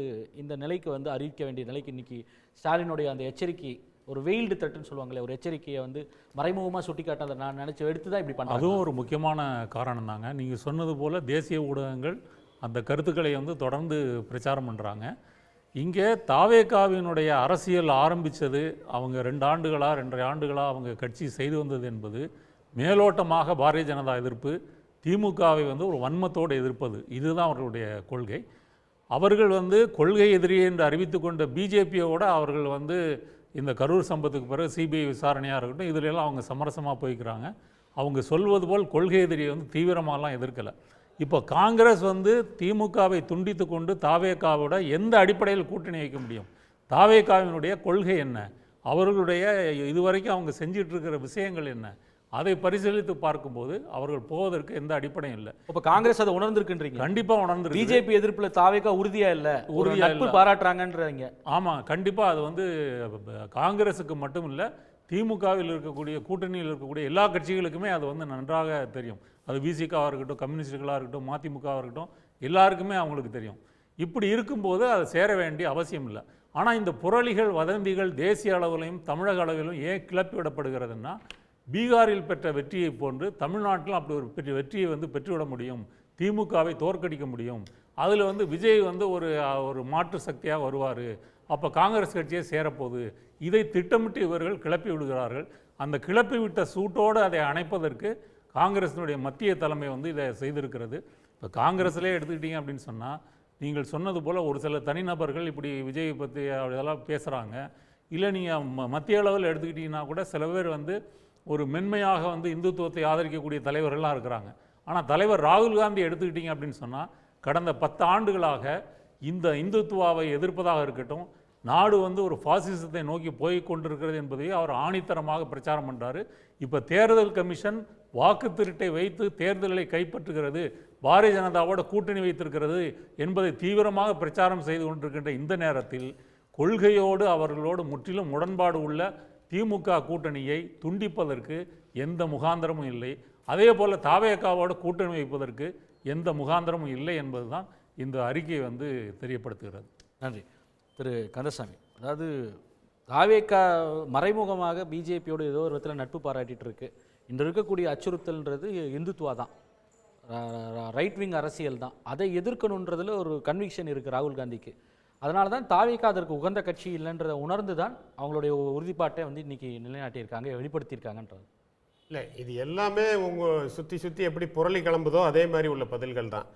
இந்த நிலைக்கு வந்து அறிவிக்க வேண்டிய நிலைக்கு இன்றைக்கி ஸ்டாலினுடைய அந்த எச்சரிக்கை, ஒரு வெயில்டு த்ரெட்னு சொல்லுவாங்களே, ஒரு எச்சரிக்கையை வந்து மறைமுகமாக சுட்டி காட்டாத நான் நினச்சி எடுத்து தான் இப்படி பண்ணுறேன். அதுவும் ஒரு முக்கியமான காரணம் தாங்க. நீங்கள் சொன்னது போல் தேசிய ஊடகங்கள் அந்த கருத்துக்களை வந்து தொடர்ந்து பிரச்சாரம் பண்ணுறாங்க. இங்கே தாவேகாவினுடைய அரசியல் ஆரம்பித்தது அவங்க 2 ஆண்டுகளா 2.5 ஆண்டுகளாக அவங்க கட்சி செய்து வந்தது என்பது மேலோட்டமாக பாரதிய ஜனதா எதிர்ப்பு, திமுகவை வந்து ஒரு வன்மத்தோடு எதிர்ப்பது, இதுதான் அவர்களுடைய கொள்கை. அவர்கள் வந்து கொள்கை எதிரி என்று அறிவித்து கொண்ட பிஜேபியோட அவர்கள் வந்து இந்த கரூர் சம்பவத்துக்கு பிறகு சிபிஐ விசாரணையாக இருக்கட்டும் இதிலெல்லாம் அவங்க சமரசமாக போய்க்கிறாங்க. அவங்க சொல்வது போல் கொள்கை எதிரியை வந்து தீவிரமாகலாம் எதிர்க்கலை. இப்போ காங்கிரஸ் வந்து திமுகவை துண்டித்து கொண்டு தாவேகாவோட எந்த அடிப்படையில் கூட்டணி வைக்க முடியும்? தாவேகாவினுடைய கொள்கை என்ன, அவர்களுடைய இதுவரைக்கும் அவங்க செஞ்சிட்டு இருக்கிற விஷயங்கள் என்ன, அதை பரிசீலித்து பார்க்கும்போது அவர்கள் போவதற்கு எந்த அடிப்படையும் இல்லை. இப்போ காங்கிரஸ் அதை உணர்ந்திருக்குன்றீங்க? கண்டிப்பாக உணர்ந்து. பிஜேபி எதிர்ப்புல தாவேகா உறுதியா இல்லை, உறுதியாக பாராட்டுறாங்கன்றீங்க? ஆமாம், கண்டிப்பாக அது வந்து காங்கிரஸுக்கு மட்டும் இல்லை, திமுகவில் இருக்கக்கூடிய கூட்டணியில் இருக்கக்கூடிய எல்லா கட்சிகளுக்குமே அது வந்து நன்றாக தெரியும். அது விசிகாவாக இருக்கட்டும், கம்யூனிஸ்டுகளாக இருக்கட்டும், மதிமுகவாக இருக்கட்டும், எல்லாருக்குமே அவங்களுக்கு தெரியும். இப்படி இருக்கும்போது அது சேர வேண்டிய அவசியம் இல்லை. ஆனால் இந்த புரளிகள் வதந்திகள் தேசிய அளவிலும் தமிழக அளவிலும் ஏன் கிளப்பி விடப்படுகிறதுன்னா, பீகாரில் பெற்ற வெற்றியை போன்று தமிழ்நாட்டிலும் அப்படி ஒரு வெற்றியை வந்து பெற்றுவிட முடியும், திமுகவை தோற்கடிக்க முடியும், அதில் வந்து விஜய் வந்து ஒரு மாற்று சக்தியாக வருவார், அப்போ காங்கிரஸ் கட்சியே சேரப்போகுது, இதை திட்டமிட்டு இவர்கள் கிளப்பி விடுகிறார்கள். அந்த கிளப்பி விட்ட சூட்டோடு அதை அணைப்பதற்கு காங்கிரஸினுடைய மத்திய தலைமை வந்து இதை செய்திருக்கிறது. இப்போ காங்கிரஸ்லேயே எடுத்துக்கிட்டீங்க அப்படின்னு சொன்னால், நீங்கள் சொன்னது போல் ஒரு சில தனிநபர்கள் இப்படி விஜய் பற்றி இதெல்லாம் பேசுகிறாங்க. இல்லை நீங்கள் மத்திய அளவில் எடுத்துக்கிட்டிங்கன்னா கூட சில பேர் வந்து ஒரு மென்மையாக வந்து இந்துத்துவத்தை ஆதரிக்கக்கூடிய தலைவர்கள்லாம் இருக்கிறாங்க. ஆனால் தலைவர் ராகுல் காந்தி எடுத்துக்கிட்டிங்க அப்படின்னு சொன்னால், கடந்த 10 ஆண்டுகளாக இந்த இந்துத்துவாவை எதிர்ப்பதாக இருக்கட்டும், நாடு வந்து ஒரு பாசிசத்தை நோக்கி போய் கொண்டிருக்கிறது என்பதை அவர் ஆணித்தரமாக பிரச்சாரம் பண்ணுறாரு. இப்போ தேர்தல் கமிஷன் வாக்கு திருட்டை வைத்து தேர்தல்களை கைப்பற்றுகிறது, பாரதிய ஜனதாவோட கூட்டணி வைத்திருக்கிறது என்பதை தீவிரமாக பிரச்சாரம் செய்து கொண்டிருக்கின்ற இந்த நேரத்தில் கொள்கையோடு அவர்களோடு முற்றிலும் முரண்பாடு உள்ள திமுக கூட்டணியை துண்டிப்பதற்கு எந்த முகாந்திரமும் இல்லை, அதே போல் தாவேகாவோடு கூட்டணி வைப்பதற்கு எந்த முகாந்திரமும் இல்லை என்பதுதான் இந்த அறிக்கை வந்து தெரியப்படுத்துகிறது. நன்றி திரு கந்தசாமி. அதாவது தாவேகா மறைமுகமாக பிஜேபியோடு ஏதோ ஒரு விதத்தில் நட்பு பாராட்டிட்டு இருக்கு. இன்று இருக்கக்கூடிய அச்சுறுத்தல்ன்றது இந்துத்துவா தான், ரைட் விங் அரசியல் தான். அதை எதிர்க்கணுன்றதுல ஒரு கன்விக்ஷன் இருக்குது ராகுல் காந்திக்கு. அதனால தான் தாவேகா அதற்கு உகந்த கட்சி இல்லைன்றதை உணர்ந்து தான் அவங்களுடைய உறுதிப்பாட்டை வந்து இன்னைக்கு நிலைநாட்டியிருக்காங்க, வெளிப்படுத்தியிருக்காங்கன்றது. இல்லை, இது எல்லாமே சுற்றி சுற்றி எப்படி புரளி கிளம்புதோ அதே மாதிரி உள்ள பதில்கள் தான்.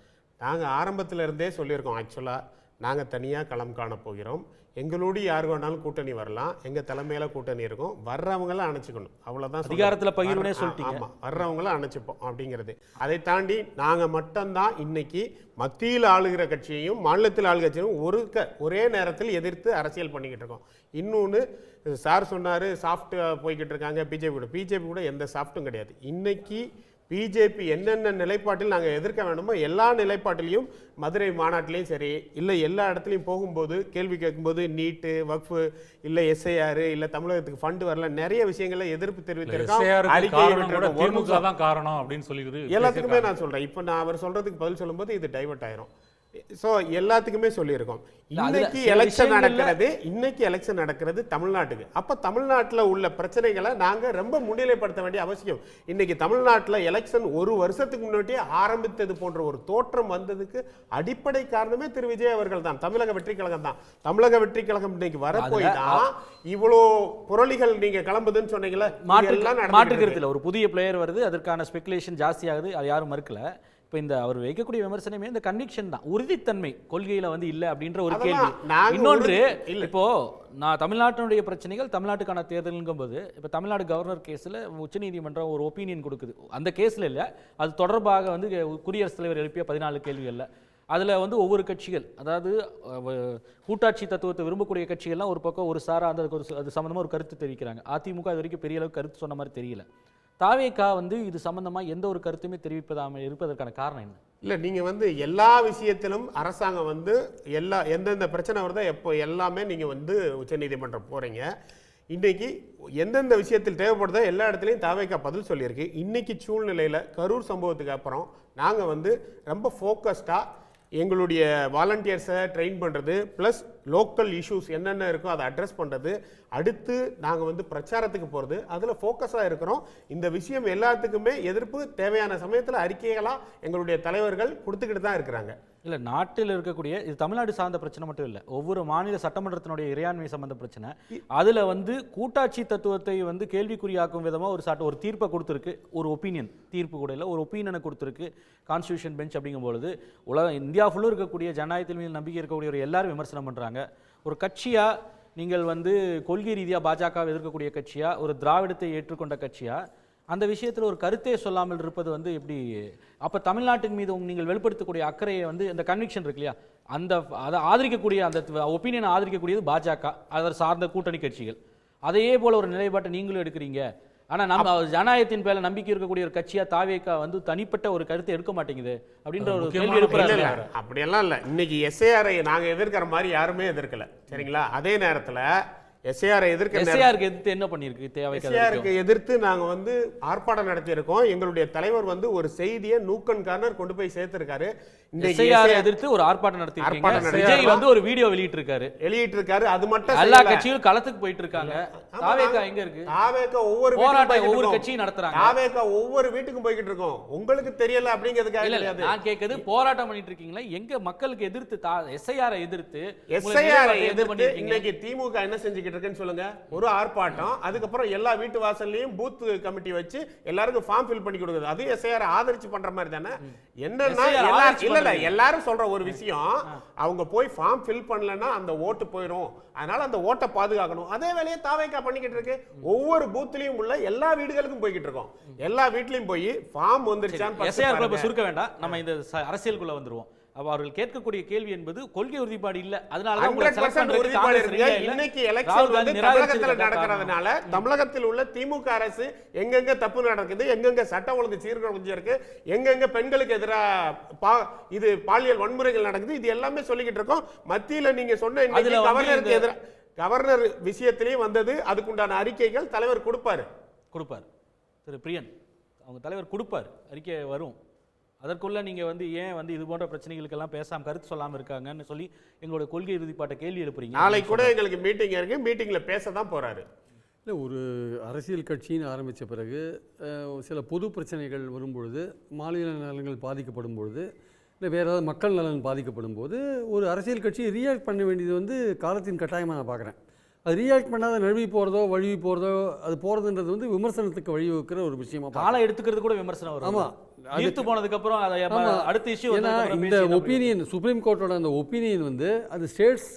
நாங்கள் ஆரம்பத்தில் இருந்தே சொல்லியிருக்கோம், ஆக்சுவலாக நாங்கள் தனியாக களம் காண போகிறோம், எங்களோடு யார் வேணாலும் கூட்டணி வரலாம், எங்கள் தலைமையில் கூட்டணி இருக்கும், வர்றவங்களாம் அணைச்சிக்கணும், அவ்வளோதான். அதிகாரத்தில் பகிர்வுனே சொல்லிட்டீங்க. ஆமாம், வர்றவங்களாம் அணைச்சிப்போம் அப்படிங்கிறது. அதை தாண்டி நாங்கள் மட்டும்தான் இன்னைக்கு மத்தியில் ஆளுகிற கட்சியையும் மாநிலத்தில் ஆளுகிற கட்சியையும் ஒரே நேரத்தில் எதிர்த்து அரசியல் பண்ணிக்கிட்டு இருக்கோம். இன்னொன்று சார் சொன்னார், சாஃப்ட் போய்கிட்டு இருக்காங்க பிஜேபி கூட எந்த சாஃப்ட்டும் கிடையாது. இன்னைக்கு பிஜேபி என்னென்ன நிலைப்பாட்டில் நாங்கள் எதிர்க்க வேண்டுமோ எல்லா நிலைப்பாட்டிலையும் மதுரை மாநாட்டிலையும் சரி, இல்லை எல்லா இடத்துலையும் போகும்போது கேள்வி கேட்கும்போது நீட்டு, வக்ஃபு, இல்லை எஸ்ஐஆர், இல்லை தமிழகத்துக்கு ஃபண்டு வரல, நிறைய விஷயங்கள்ல எதிர்ப்பு தெரிவித்திருக்கோம். எல்லாத்துக்குமே நான் சொல்றேன். இப்போ நான் அவர் சொல்றதுக்கு பதில் சொல்லும்போது இது டைவர்ட் ஆயிரும். ஸோ எல்லாத்துக்குமே சொல்லியிருக்கோம். இன்னைக்கு எலெக்ஷன் நடக்கிறது தமிழ்நாட்டுக்கு. அப்போ தமிழ்நாட்டில் உள்ள பிரச்சனைகளை நாங்கள் ரொம்ப முன்னிலைப்படுத்த வேண்டிய அவசியம். இன்னைக்கு தமிழ்நாட்டில் எலெக்ஷன் ஒரு வருஷத்துக்கு முன்னாடியே ஆரம்பித்தது போன்ற ஒரு தோற்றம் வந்ததுக்கு அடிப்படை காரணமே திரு விஜய் அவர்கள் தான், தமிழக வெற்றி கழகம் தான். தமிழக வெற்றி கழகம் இன்னைக்கு வரப்போய் தான் இவ்வளோ புரளிகள் நீங்க கிளம்புதுன்னு சொன்னீங்களா? மாற்றுக்கிறதுல ஒரு புதிய பிளேயர் வருது, அதற்கான ஸ்பெகுலேஷன் ஜாஸ்தி ஆகுது, அது யாரும் மறுக்கல. இப்போ இந்த அவர் வைக்கக்கூடிய விமர்சனமே இந்த கன்விக்ஷன் தான், உறுதித்தன்மை கொள்கையில வந்து இல்லை அப்படின்ற ஒரு கேள்வி. இன்னொன்று, இப்போ நான் தமிழ்நாட்டினுடைய பிரச்சனைகள் தமிழ்நாட்டுக்கான தேர்தலுங்கும் போது இப்போ தமிழ்நாடு கவர்னர் கேஸில் உச்சநீதிமன்றம் ஒரு ஒப்பீனியன் கொடுக்குது. அந்த கேஸில் இல்லை, அது தொடர்பாக வந்து குடியரசுத் தலைவர் எழுப்பிய 14 கேள்விகளில் அதில் வந்து ஒவ்வொரு கட்சிகள், அதாவது கூட்டாட்சி தத்துவத்தை விரும்பக்கூடிய கட்சிகள்லாம் ஒரு பக்கம் ஒரு சாரா அந்த அது சம்மந்தமாக ஒரு கருத்து தெரிவிக்கிறாங்க. அதிமுக இது வரைக்கும் பெரிய அளவுக்கு கருத்து சொன்ன மாதிரி தெரியல. தாவேகா வந்து இது சம்பந்தமாக எந்த ஒரு கருத்துமே தெரிவிப்பதாமல் இருப்பதற்கான காரணம் என்ன? இல்லை, நீங்கள் வந்து எல்லா விஷயத்திலும் அரசாங்கம் வந்து எந்தெந்த பிரச்சனை வருதோ எப்போ எல்லாமே நீங்கள் வந்து உச்சநீதிமன்றம் போகிறீங்க. இன்றைக்கி எந்தெந்த விஷயத்தில் தேவைப்படுதோ எல்லா இடத்துலையும் தாவேகா பதில் சொல்லியிருக்கு. இன்றைக்கி சூழ்நிலையில் கரூர் சம்பவத்துக்கு அப்புறம் நாங்கள் வந்து ரொம்ப ஃபோக்கஸ்டாக எங்களுடைய வாலண்டியர்ஸை ட்ரெயின் பண்ணுறது, ப்ளஸ் லோக்கல் இஷ்யூஸ் என்னென்ன இருக்கோ அதை அட்ரஸ் பண்ணுறது, அடுத்து நாங்கள் வந்து பிரச்சாரத்துக்கு போகிறது, அதில் ஃபோக்கஸாக இருக்கிறோம். இந்த விஷயம் எல்லாத்துக்குமே எதிர்ப்பு தேவையான சமயத்தில் அறிக்கைகளாக எங்களுடைய தலைவர்கள் கொடுத்துக்கிட்டு தான் இருக்கிறாங்க. இல்லை, நாட்டில் இருக்கக்கூடிய இது தமிழ்நாடு சார்ந்த பிரச்சனை மட்டும் இல்லை, ஒவ்வொரு மாநில சட்டமன்றத்தினுடைய இறையாண்மை சம்பந்த பிரச்சனை. அதில் வந்து கூட்டாட்சி தத்துவத்தை வந்து கேள்விக்குறியாக்கும் விதமாக ஒரு தீர்ப்பை கொடுத்துருக்கு, ஒரு ஒப்பீனியன், தீர்ப்பு கூட இல்லை, ஒரு ஒப்பீனியனை கொடுத்துருக்கு கான்ஸ்டியூஷன் பெஞ்ச். அப்படிங்கும்பொழுது இந்தியா ஃபுல்லும் இருக்கக்கூடிய ஜனநாயகத்தில் மீது நம்பிக்கை இருக்கக்கூடிய ஒரு எல்லாரும் விமர்சனம் பண்ணுறாங்க. ஒரு கட்சியாக நீங்கள் வந்து கொள்கை ரீதியாக பாஜகவை எதிர்க்கக்கூடிய கட்சியாக, ஒரு திராவிடத்தை ஏற்றுக்கொண்ட கட்சியாக, அந்த விஷயத்தில் ஒரு கருத்தே சொல்லாமல் இருப்பது வந்து எப்படி? அப்போ தமிழ்நாட்டின் மீது நீங்கள் வெளிப்படுத்தக்கூடிய அக்கறையை வந்து இந்த கன்விக்ஷன் இருக்கு இல்லையா, அதை ஆதரிக்கக்கூடிய அந்த ஒப்பீனியனை ஆதரிக்கக்கூடியது பாஜக, அதை சார்ந்த கூட்டணி கட்சிகள். அதையே போல ஒரு நிலைப்பாட்டை நீங்களும் எடுக்கிறீங்க. ஆனால் நம்ம ஜனநாயகத்தின் பேரில் நம்பிக்கை இருக்கக்கூடிய ஒரு கட்சியாக தாவேகா வந்து தனிப்பட்ட ஒரு கருத்தை எடுக்க மாட்டேங்குது அப்படின்ற ஒரு கேள்வி எழுப்புறாங்க. அப்படியெல்லாம் இல்லை. இன்னைக்கு எஸ்ஐஆரை நாங்கள் எதிர்க்கிற மாதிரி யாருமே எதிர்க்கல, சரிங்களா? அதே நேரத்தில் எஸ்ஐஆரை எதிர்த்து என்ன பண்ணிருக்கு? எதிர்த்து நாங்க வந்து ஆர்ப்பாட்டம் நடத்தி இருக்கோம். எங்களுடைய தலைவர் வந்து ஒரு செய்தியை நூக்கன் கார்னர் கொண்டு போய் சேர்த்திருக்காரு. எதிர்த்து ஒரு ஆர்ப்பாட்டம் நடத்தி விஜய் வந்து ஒரு வீடியோ வெளியிட்டிருக்காரு. அது மட்டும் எல்லா கட்சிகளும் களத்துக்கு போயிட்டு இருக்காங்க. தாவேகா எங்க இருக்கு? தாவேகா ஒவ்வொரு கட்சியும் நடத்துறாங்க. தாவேகா ஒவ்வொரு வீட்டுக்கும் போய்கிட்டு இருக்கோம். உங்களுக்கு தெரியல அப்படிங்கிறதுக்காக கிடையாது. நான் கேக்குது, போராட்டம் பண்ணிட்டு இருக்கீங்களா? எங்க மக்களுக்கு எதிர்த்து எஸ்ஐஆரை எதிர்த்து இன்னைக்கு திமுக என்ன செஞ்சுக்கிட்டு இருக்குன்னு சொல்லுங்க. ஒரு ஆர்ப்பாட்டம், அதுக்கப்புறம் எல்லா வீட்டு வாசல்லையும் பூத் கமிட்டி வச்சு எல்லாருக்கும் ஃபார்ம் ஃபில் பண்ணி கொடுக்குது. அது எஸ்ஐஆர் ஆதரிச்சு பண்ற மாதிரி தானே. என்னன்னா எல்லாரும் சொல்ற ஒரு விஷயம், அவங்க போய் ஃபார்ம் ஃபில் பண்ணலன்னா அந்த ஓட்டு போயிடும், அதனால அந்த ஓட்டை பாதுகாக்கணும். அதே வேலையை தாவேகா பண்ணிக்கிட்டு இருக்கு. ஒவ்வொரு பூத்லயும் உள்ள எல்லா வீடுகளுக்கும் போய்கிட்டு இருக்கோம். எல்லா வீட்லயும் போய் ஃபார்ம் வந்துருச்சான்னு சுருக்க வேண்டாம், நம்ம இந்த அரசியலுக்குள்ள வந்துருவோம். அவர்கள் கேட்கக்கூடிய கேள்வி என்பது கொள்கை உறுதிப்பாடு இல்ல. அதனால இன்னைக்கு எலெக்ஷன் வந்து தமிழகத்துல நடக்கிறதுனால தமிழகத்தில் உள்ள திமுக அரசு எங்கெங்க தப்பு நடக்குது, எங்கெங்க சட்ட ஒழுங்கு சீர்குலைஞ்சு இருக்கு, எங்கெங்க பெண்களுக்கு எதிராக இது பாலியல் வன்முறைகள் நடக்குது, இது எல்லாமே சொல்லிக்கிட்டு இருக்கோம். மத்தியில நீங்க சொன்ன கவர்னருக்கு எதிராக கவர்னர் விஷயத்திலேயே வந்தது. அதுக்குண்டான அறிக்கைகள் தலைவர் கொடுப்பாரு. திரு பிரியன் அவங்க தலைவர் கொடுப்பார், அறிக்கை வரும். அதற்குள்ள நீங்க வந்து ஏன் வந்து இது போன்ற பிரச்சனைகளுக்கெல்லாம் பேசாம கருத்து சொல்லாம இருக்காங்கன்னு சொல்லி எங்களோட கொள்கை இறுதிப்பாட்ட கேள்வி எழுப்புறீங்க. நாளைக்கு கூட எங்களுக்கு மீட்டிங் இருக்கு, மீட்டிங்ல பேச தான் போறாரு. இல்லை, ஒரு அரசியல் கட்சின்னு ஆரம்பித்த பிறகு சில பொது பிரச்சனைகள் வரும்பொழுது, மாநில நலன்கள் பாதிக்கப்படும் பொழுது இல்லை வேறு ஏதாவது மக்கள் நலன் பாதிக்கப்படும் போது ஒரு அரசியல் கட்சி ரியாக்ட் பண்ண வேண்டியது வந்து காலத்தின் கட்டாயமாக நான் பார்க்குறேன். அது ரியாக்ட் பண்ணாத நழுவி போகிறதோ வழுவி போகிறதோ அது போகிறதுன்றது வந்து விமர்சனத்துக்கு வழிவகுக்கிற ஒரு விஷயமா காலம் எடுத்துக்கிறது கூட விமர்சனம் வரும். ஆமாம், தீர்த்து போனதுக்கு அப்புறம் அதை அடுத்த இஷ்யூ ஏன்னா இந்த ஒப்பீனியன் சுப்ரீம் கோர்ட்டோட அந்த ஒப்பீனியன் வந்து அது ஸ்டேட்ஸ்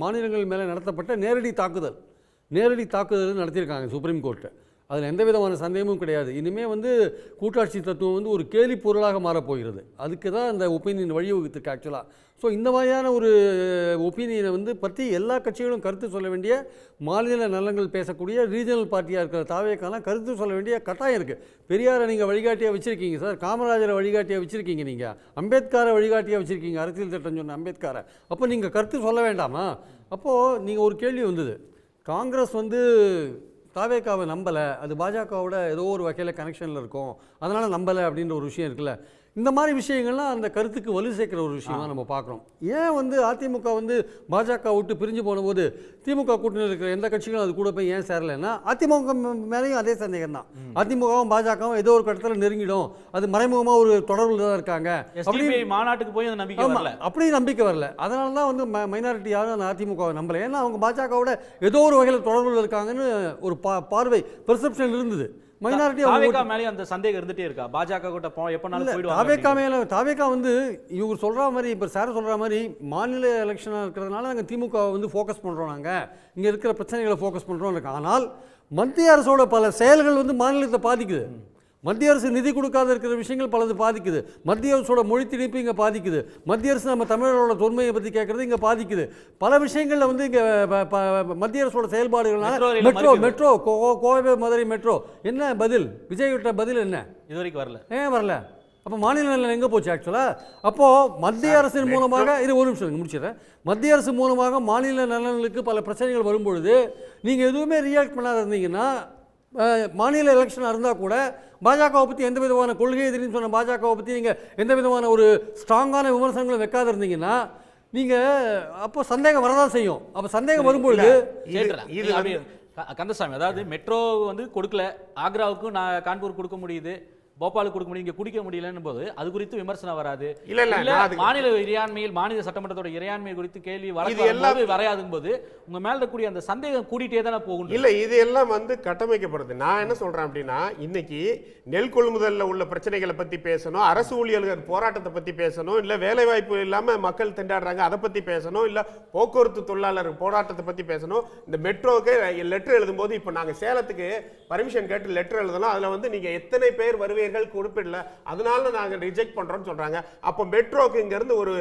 மாநிலங்கள் மேலே நடத்தப்பட்ட நேரடி தாக்குதல் நடத்தியிருக்காங்க சுப்ரீம் கோர்ட்டு. அதில் எந்த விதமான சந்தேகமும் கிடையாது. இனிமேல் வந்து கூட்டாட்சி தத்துவம் வந்து ஒரு கேலி பொருளாக மாறப்போகிறது. அதுக்கு தான் அந்த ஒப்பீனியன் வழிவகுத்துருக்கு ஆக்சுவலாக. ஸோ இந்த மாதிரியான ஒரு ஒப்பீனியனை வந்து பற்றி எல்லா கட்சிகளும் கருத்து சொல்ல வேண்டிய, மாநில நலன்கள் பேசக்கூடிய ரீஜனல் பார்ட்டியாக இருக்கிற தாவேக்காலாம் கருத்து சொல்ல வேண்டிய கட்டாயம் இருக்குது. பெரியாரை நீங்கள் வழிகாட்டியாக வச்சுருக்கீங்க சார், காமராஜரை வழிகாட்டியாக வச்சுருக்கீங்க, நீங்கள் அம்பேத்கரை வழிகாட்டியாக வச்சுருக்கீங்க, அரசியல் சட்டம் சொன்ன அம்பேத்கரை. அப்போ நீங்கள் கருத்து சொல்ல வேண்டாமா? அப்போது நீங்கள் ஒரு கேள்வி வந்தது, காங்கிரஸ் வந்து தாவேக்காவை நம்பலை, அது பாஜகவோட ஏதோ ஒரு வகையில் கனெக்ஷனில் இருக்கும், அதனால் நம்பலை அப்படின்ற ஒரு விஷயம் இருக்குல்ல. இந்த மாதிரி விஷயங்கள்லாம் அந்த கருத்துக்கு வலு சேர்க்குற ஒரு விஷயமா நம்ம பார்க்குறோம். ஏன் வந்து அதிமுக வந்து பாஜக விட்டு பிரிஞ்சு போனபோது திமுக கூட்டணியில் இருக்கிற எந்த கட்சிகளும் அது கூட போய் ஏன் சேரலைன்னா அதிமுக மேலேயும் அதே சந்தேகம் தான். அதிமுகவும் பாஜகவும் ஏதோ ஒரு கட்டத்தில் நெருங்கிடும், அது மறைமுகமாக ஒரு தொடர்பில் தான் இருக்காங்க, அப்படி மாநாட்டுக்கு போய் அந்த நம்பிக்கை வரல. அப்படி நம்பிக்கை வரல. அதனால தான் வந்து மைனாரிட்டி யாரும் அந்த அதிமுகவை நம்பலை. ஏன்னா அவங்க பாஜகவோட ஏதோ ஒரு வகையில் தொடர்பில் இருக்காங்கன்னு ஒரு பார்வை பெர்செப்ஷன் இருந்தது. மேலே அந்த சந்தேகம் இருந்துட்டே இருக்கா? பாஜக கிட்ட எப்பனாலும் போயிடுவாங்க. தாவேக்கா வந்து இவங்க சொல்ற மாதிரி, இப்போ சார் சொல்ற மாதிரி மாநில எலெக்ஷனாக இருக்கிறதுனால நாங்கள் திமுக வந்து ஃபோக்கஸ் பண்ணுறோம், நாங்கள் இங்கே இருக்கிற பிரச்சனைகளை ஃபோக்கஸ் பண்ணுறோம். ஆனால் மத்திய அரசோட பல செயல்கள் வந்து மாநிலத்தை பாதிக்குது. மத்திய அரசு நிதி கொடுக்காத இருக்கிற விஷயங்கள் பலது பாதிக்குது. மத்திய அரசோட மொழி திணிப்பு இங்கே பாதிக்குது. மத்திய அரசு நம்ம தமிழரோட தொன்மையை பற்றி கேட்குறது இங்கே பாதிக்குது. பல விஷயங்களில் வந்து இங்கே மத்திய அரசோட செயல்பாடுகள்னால மெட்ரோ கோவை மதுரை மெட்ரோ என்ன பதில்? விஜய் விட்ட பதில் என்ன? இது வரைக்கும் வரல. ஏன் வரல? அப்போ மாநில நலன் எங்கே போச்சு ஆக்சுவலாக? அப்போது மத்திய அரசின் மூலமாக இது ஒரு நிமிஷம் முடிச்சிடறேன். மத்திய அரசு மூலமாக மாநில நலன்களுக்கு பல பிரச்சனைகள் வரும்பொழுது நீங்கள் எதுவுமே ரியாக்ட் பண்ணாத இருந்தீங்கன்னா, மாநில எலெக்ஷனாக இருந்தால் கூட பாஜகவை பற்றி எந்த விதமான கொள்கை எதிரின்னு சொன்ன பாஜகவை பற்றி நீங்கள் எந்த விதமான ஒரு ஸ்ட்ராங்கான விமர்சனங்களை வைக்காத இருந்தீங்கன்னா நீங்கள் அப்போ சந்தேகம் வரதான் செய்யும். அப்போ சந்தேகம் வரும்பொழுது கந்தசாமி, அதாவது மெட்ரோ வந்து கொடுக்கல, ஆக்ராவுக்கும் நான் கான்பூர் கொடுக்க முடியுது, போபாலுக்கு கொடுக்க முடியும், இங்கே குடிக்க முடியலன்னு போது அது குறித்து விமர்சனம் வராது. மாநில இறையாண்மையில் மாநில சட்டமன்றத்தோட இறையாண்மை குறித்து கேள்வி வரையாதும் போது உங்க மேல இருக்கக்கூடிய அந்த சந்தேகம் கூடிட்டே தானே போகும். இல்ல, இது எல்லாம் வந்து கட்டமைக்கப்படுது. நான் என்ன சொல்றேன் அப்படின்னா, இன்னைக்கு நெல் கொள்முதல்ல உள்ள பிரச்சனைகளை பத்தி பேசணும், அரசு ஊழியர்கள் போராட்டத்தை பத்தி பேசணும், இல்ல வேலை வாய்ப்பு இல்லாம மக்கள் திண்டாடுறாங்க அதை பத்தி பேசணும், இல்ல போக்குவரத்து தொழிலாளர் போராட்டத்தை பத்தி பேசணும். இந்த மெட்ரோக்கு லெட்டர் எழுதும் போது இப்ப நாங்க சேலத்துக்கு பர்மிஷன் கேட்டு லெட்டர் எழுதணும், அதுல வந்து நீங்க எத்தனை பேர் வருவீர்கள் குறிப்பிடல, அதனால நாங்க ரிஜெக்ட் பண்றோம்னு சொல்றாங்க. அப்போ மெட்ரோக்கு இங்க இருந்து ஒரு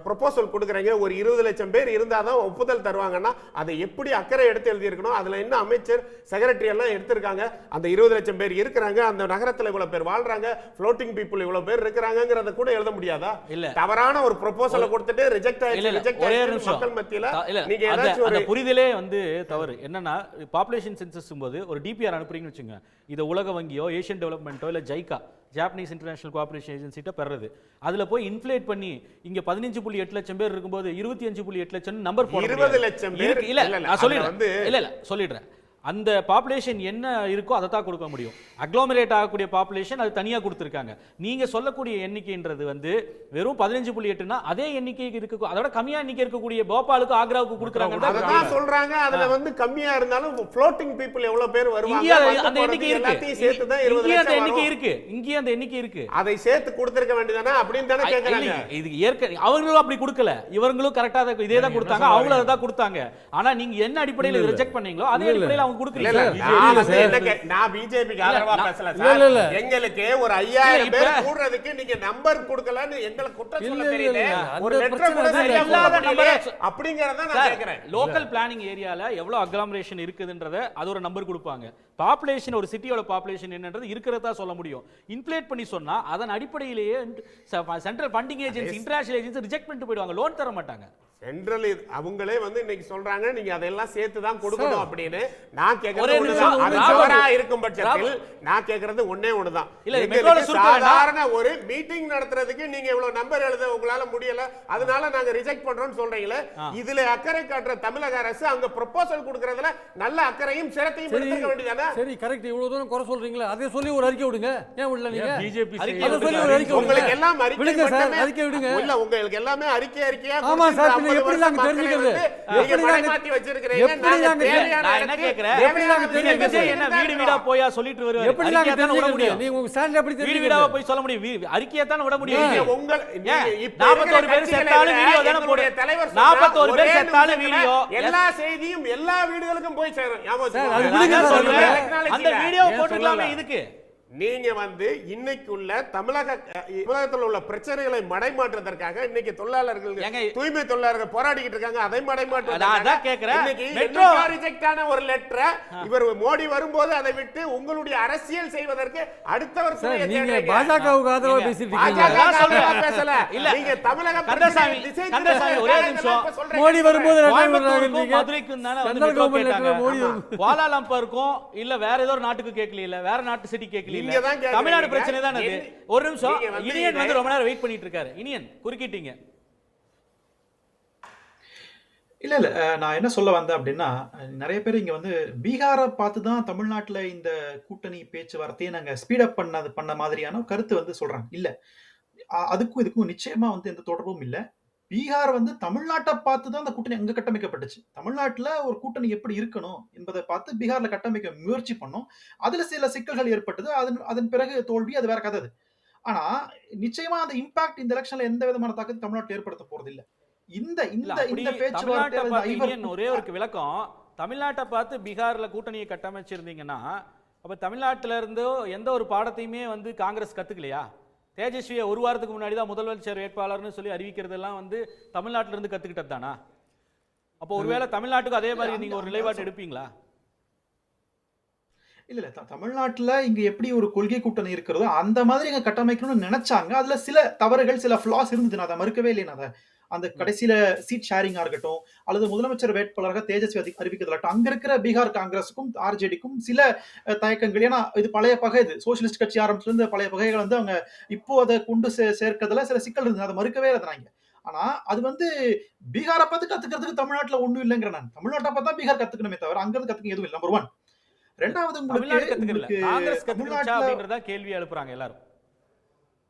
ப்ரொபோசல் கொடுக்குறீங்க, ஒரு 20 லட்சம் பேர் இருந்தாதான் ஒப்புதல் தருவாங்கன்னா அதை எப்படி அக்கறை எடுத்து எழுதி இருக்கணும், அதுல என்ன அமைச்சர் செக்ரட்டரி எல்லாம் எடுத்திருக்காங்க, அந்த 20 லட்சம் பேர் இருக்கிறாங்க, அந்த நகரத்துல இவ்வளவு பேர் வாழ்றாங்க, ஃப்ளோட்டிங் பீப்புள் இவ்வளவு பேர் இருக்கிறாங்கங்கறத கூட எழுத முடியாதா? இல்ல, தவறான ஒரு ப்ரொபோசலை கொடுத்துட்டு ரிஜெக்ட் ஆயிடுச்சு மக்கள் மத்தியில. நீங்க ஏதாச்சும் ஒரு புரிதலே வந்து தவறு என்னன்னா, பாப்புலேஷன் சென்சஸ் போது ஒரு டிபிஆர் அனுப்புறீங்கன்னு வச்சுங்க, இதை உலக வங்கியோ ஏஷியன் டெவலப்மெண்ட்டோ இல்லை ஜைகா ஜாப்பனீஸ் இன்டர்நேஷனல் கோஆபரேஷன் ஏஜென்சிட்ட பெறது, அதில் போய் இன்ஃப்ளேட் பண்ணி இங்கே 15.8 லட்சம் பேர் இருக்கும்போது 25.8 லட்சம் நம்பர் போட 20 லட்சம் பேர் இல்ல நான் சொல்லிடுறேன். அந்த பாப்புலேஷன் என்ன இருக்கோ அதை தான் கொடுக்க முடியும். அக்ளோமரேட் ஆகக்கூடிய பாப்புலேஷன் அது தனியாக கொடுத்துருக்காங்க. நீங்க சொல்லக்கூடிய எண்ணிக்கைன்றது வந்து வெறும் 15.8னா அதே எண்ணிக்கை இருக்கு, அதோட கம்மியா எண்ணிக்கை இருக்கக்கூடிய போபாலுக்கு ஆக்ராவுக்கு கொடுக்குறாங்க. அதான் சொல்றாங்க. அதுல வந்து கம்மியா இருந்தாலும் ஃப்ளோட்டிங் பீப்புள் எவ்வளவு பேர் வருவாங்க, அந்த எண்ணிக்கை இருக்கு, சேர்த்து தான் 20 லட்சம் எண்ணிக்கை இருக்கு, இங்கே அந்த எண்ணிக்கை இருக்கு, அதை சேர்த்து கொடுத்திருக்க வேண்டியதானே அப்படின்னு தானே கேக்குறாங்க. இது ஏற்கனவே அவங்களும் அப்படி கொடுக்கல, இவங்களும் கரெக்டா இதே தான் கொடுத்தாங்க, அவங்களும் அதை தான் கொடுத்தாங்க. ஆனா நீங்க என்ன அடிப்படையில் ரிஜெக்ட் பண்ணீங்களோ அதே அடிப்படையில் எங்களுக்கு ஒரு 5000 பேர் கூடுறதுக்கு நீங்க நம்பர் கொடுக்கலன்னு எங்களை குற்றம் சொல்ல தெரியல. ஒரு லெட்டர் கூட இல்லாத நம்பர் அப்படிங்கறத நான் கேக்குறேன். லோக்கல் பிளானிங் ஏரியால எவ்வளவு அக்ளாமரேஷன் இருக்குதுன்றத அது ஒரு நம்பர் கொடுப்பாங்க. பாப்புலேஷன், ஒரு சிட்டியோட பாப்புலேஷன் என்னன்றது இருக்கிறதா சொல்ல முடியும். இன்ஃப்ளேட் பண்ணி சொன்னா அதன் அடிப்படையிலேயே central funding agency, international agency reject பண்ணிட்டு போயிடுவாங்க, லோன் தர மாட்டாங்க. சென்ட்ரல் அவங்களே வந்து இன்னைக்கு சொல்றாங்க நீங்க அதெல்லாம் சேர்த்து தான் கொடுக்கணும் அப்படின்னு. நான் ஒரே கேக்குறது நிமிஷம், ஒண்ணுதான். அது ராகுல். தவறா இருக்கும் பட்சத்தில் நான் கேக்குறது ஒண்ணே ஒண்ணுதான். இல்ல, எங்களுக்கு மெட்ரோல சுருக்க வேண்டாம். சாதாரண ஒரு மீட்டிங் நடத்துறதுக்கு நீங்க இவ்வளவு நம்பர் எழுத உங்களால முடியல, அதனால நாங்க ரிஜெக்ட் பண்றோம்னு சொல்றீங்களே. இதுல அக்கறை காட்டுற தமிழக அரசு அங்க ப்ரொபோசல் கொடுக்கறதுல நல்ல அக்கறையும் சிரத்தையும் எடுத்துக்க வேண்டியதானே? சரி, கரெக்ட். இவ்வளவு தூரம் குறை சொல்றீங்களா? அதை சொல்லி ஒரு அறிக்கை விடுங்க. ஏன் விடல நீங்க? பிஜேபி அதை சொல்லி ஒரு அறிக்கை உங்களுக்கு விடுங்க. எல்லாம் அறிக்கை விடுங்க சார், மட்டுமே- அறிக்கை விடுங்க. இல்ல, உங்களுக்கு எல்லாமே அறிக்கையா ஆமா சார், பின்ன 50 எப்படி வருஷம் நாங்க மக்களை தெரிஞ்சுக்கிறது? வந்து நீங்க எப்படி நாங்க- மடைமாத்தி வச்சிருக்கிறீங்க. எப்படி நாங்க நாங்க தேவையான நான் என்ன இடத்துக்கு கேக்குறேன்? எப்படி நாங்க தேவையான தெரிஞ்சுக்கிறது? இடத்துக்கு விஜய் என்ன வீடு வீடா போயா சொல்லிட்டு வருவாரு? எப்படி நாங்க அறிக்கையா தானே விட தெரிஞ்சுக்கிறது? முடியும். நீங்க உங்க ஸ்டாண்ட் எப்படி வீடு தெரிஞ்சுக்கிறது? வீடாவா போய் சொல்ல முடியும்? அறிக்கையா தானே விட முடியும். நீங்க ஏன்? உங்கள் ஏன்? இப்ப 41 பேர் இருக்கிற செத்தாலும் கட்சிகளை வீடியோ தானே எங்களுடைய போடு. தலைவர் 41 பேர் ஒரே செத்தாலும் நிமிஷத்துல வீடியோ. எல்லா செய்தியும் எல்லா வீடுகளுக்கும் போய் சேரும். ஞாபகம் சார், அது வச்சுக்கோங்க. விடுங்க நான் சார், சொல்றேன். Technology அந்த ல. வீடியோ ஏன் போட்டுக்கலாமே சொல்லல? இதுக்கு. நீங்க வந்து இன்னைக்குள்ள தமிழகத்தில் உள்ள பிரச்சனைகளை மடைமாற்றுவதற்காக இன்னைக்கு தொழிலாளர்கள் ஏங்க, தூய்மை தொழிலாளர்கள் போராடிக்கிட்டு இருக்காங்க. அதை நான் அதான் மடைமாற்ற கேக்குறேன். இன்னைக்கு மெட்ரோ ரிஜெக்ட் ஆன ஒரு லெட்டரை இவர் மோடி வரும்போது அதை விட்டு உங்களுடைய அரசியல் செய்வதற்கு அடுத்தவர் சார், துணையை நீங்க தேடுறீங்க. பாஜகவுக்கு ஆதரவா நீங்க பேசிட்டு பாஜக இருக்கீங்க. நான் சொல்றேன். காரங்களா பேசல. இல்ல. நீங்க தமிழக கந்தசாமி, பிரச்சனையை திசை கந்தசாமி, திருப்ப ஒரே இதெல்லாம் நிமிஷம். இப்ப சொல்றேன். மோடி வரும்போது ரெண்டாவது கோயம்புத்தூருக்கும் வர்றாங்க. மதுரைக்கும் தானே வந்து சென்ட்ரல் மெட்ரோ கவர்மெண்ட் கேட்டாங்க. லெட்டர் மோடி ஆமா. குவாலாலம்பருக்கும் இல்ல வேற ஏதோ ஒரு நாட்டுக்கு கேட்கல, வேற நாட்டு சிட்டி கேட்கல. நீங்க தான் கேக்குறீங்க. தமிழ்நாடு பிரச்சனை தான் அது. ஒரு நிமிஷம், நீங்க வந்து இனியன் வந்து இதை- ரொம்ப நேரம் வெயிட் பண்ணிட்டு இருக்காரு. இனியன் குறுக்கிட்டீங்க. இல்ல இல்ல நான் என்ன சொல்ல வந்தேன் அப்படின்னா, நிறைய பேர் இங்க வந்து பீகாரை பார்த்து தான் தமிழ்நாட்டுல இந்த கூட்டணி பேச்சுவார்த்தையை நாங்க ஸ்பீட் அப் பண்ண மாதிரியான கருத்து வந்து சொல்றாங்க. இல்ல, அதுக்கும் இதுக்கும் நிச்சயமா வந்து எந்த தொடர்பும் இல்ல. பீகார் வந்து தமிழ்நாட்டை பார்த்து தான் அந்த கூட்டணி அங்க கட்டமைக்கப்பட்டுச்சு. தமிழ்நாட்டுல ஒரு கூட்டணி எப்படி இருக்கணும் என்பதை பார்த்து பீகார்ல கட்டமைக்க முயற்சி பண்ணோம். அதுல சில சிக்கல்கள் ஏற்பட்டது. அதன் பிறகு தோல்வி, அது வேற கதை அது. ஆனா நிச்சயமா அந்த இம்பாக்ட் இந்த எலெக்ஷன்ல எந்த விதமான தாக்கத்தை தமிழ்நாட்டில் ஏற்படுத்த போறது இல்ல. இந்த இல்ல, இந்த அப்படி இந்த தமிழ்நாட்டை பேச்சுவார்த்தை பார்த்து இனியன் ஒரே ஒரு விளக்கம். தமிழ்நாட்டை பார்த்து பீகார்ல கூட்டணியை கட்டமைச்சிருந்தீங்கன்னா அப்ப தமிழ்நாட்டில இருந்து எந்த ஒரு பாடத்தையுமே வந்து காங்கிரஸ் கத்துக்கலையா? தேஜஸ்வியை ஒரு வாரத்துக்கு முன்னாடி தான் முதலமைச்சர் வேட்பாளர்னு சொல்லி அறிவிக்கிறதெல்லாம் வந்து தமிழ்நாட்டில இருந்து கத்துக்கிட்டது தானா? அப்போ ஒருவேளை தமிழ்நாட்டுக்கு அதே மாதிரி நீங்க ஒரு நிலைப்பாடு எடுப்பீங்களா? இல்ல தமிழ்நாட்டுல இங்க எப்படி ஒரு கொள்கை கூட்டணி இருக்கிறதோ அந்த மாதிரி இங்க கட்டமைக்கணும்னு நினைச்சாங்க. அதுல சில தவறுகள், சில ஃபிளாஸ் இருந்தது. நான் அதை மறுக்கவே இல்லை. நான் அந்த கடைசியில சீட் ஷேரிங்கா இருக்கட்டும், அல்லது முதலமைச்சர் வேட்பாளராக தேஜஸ்வி அறிவிக்கிறதாகட்டும், அங்க இருக்கிற பீகார் காங்கிரஸுக்கும் ஆர்ஜேடிக்கும் சில தயக்கங்கள். ஏன்னா இது பழைய பகை, இது சோசியலிஸ்ட் கட்சி ஆரம்பிச்சுல இருந்து பழைய பகைகள் வந்து அவங்க இப்போ அதை கொண்டு சேர்க்கிறதுல சில சிக்கல் இருந்தது. அதை மறுக்கவே இருந்தாங்க. ஆனா அது வந்து பீகாரை பார்த்து கத்துக்கிறதுக்கு தமிழ்நாட்டுல ஒண்ணும் இல்லைங்கிற. நான் தமிழ்நாட்டை பார்த்தா பீகார் கத்துக்கணுமே தவிர அங்க இருந்து கத்துக்க எதுவும் இல்லை. நம்பர் 1. ரெண்டாவது, தமிழ்நாடு கத்துக்கல, உங்களுக்கு காங்கிரஸ் கத்துக்கிச்சா தமிழ்நாட்டுல அப்படின்றத கேள்வி எழுப்புறாங்க எல்லாரும்.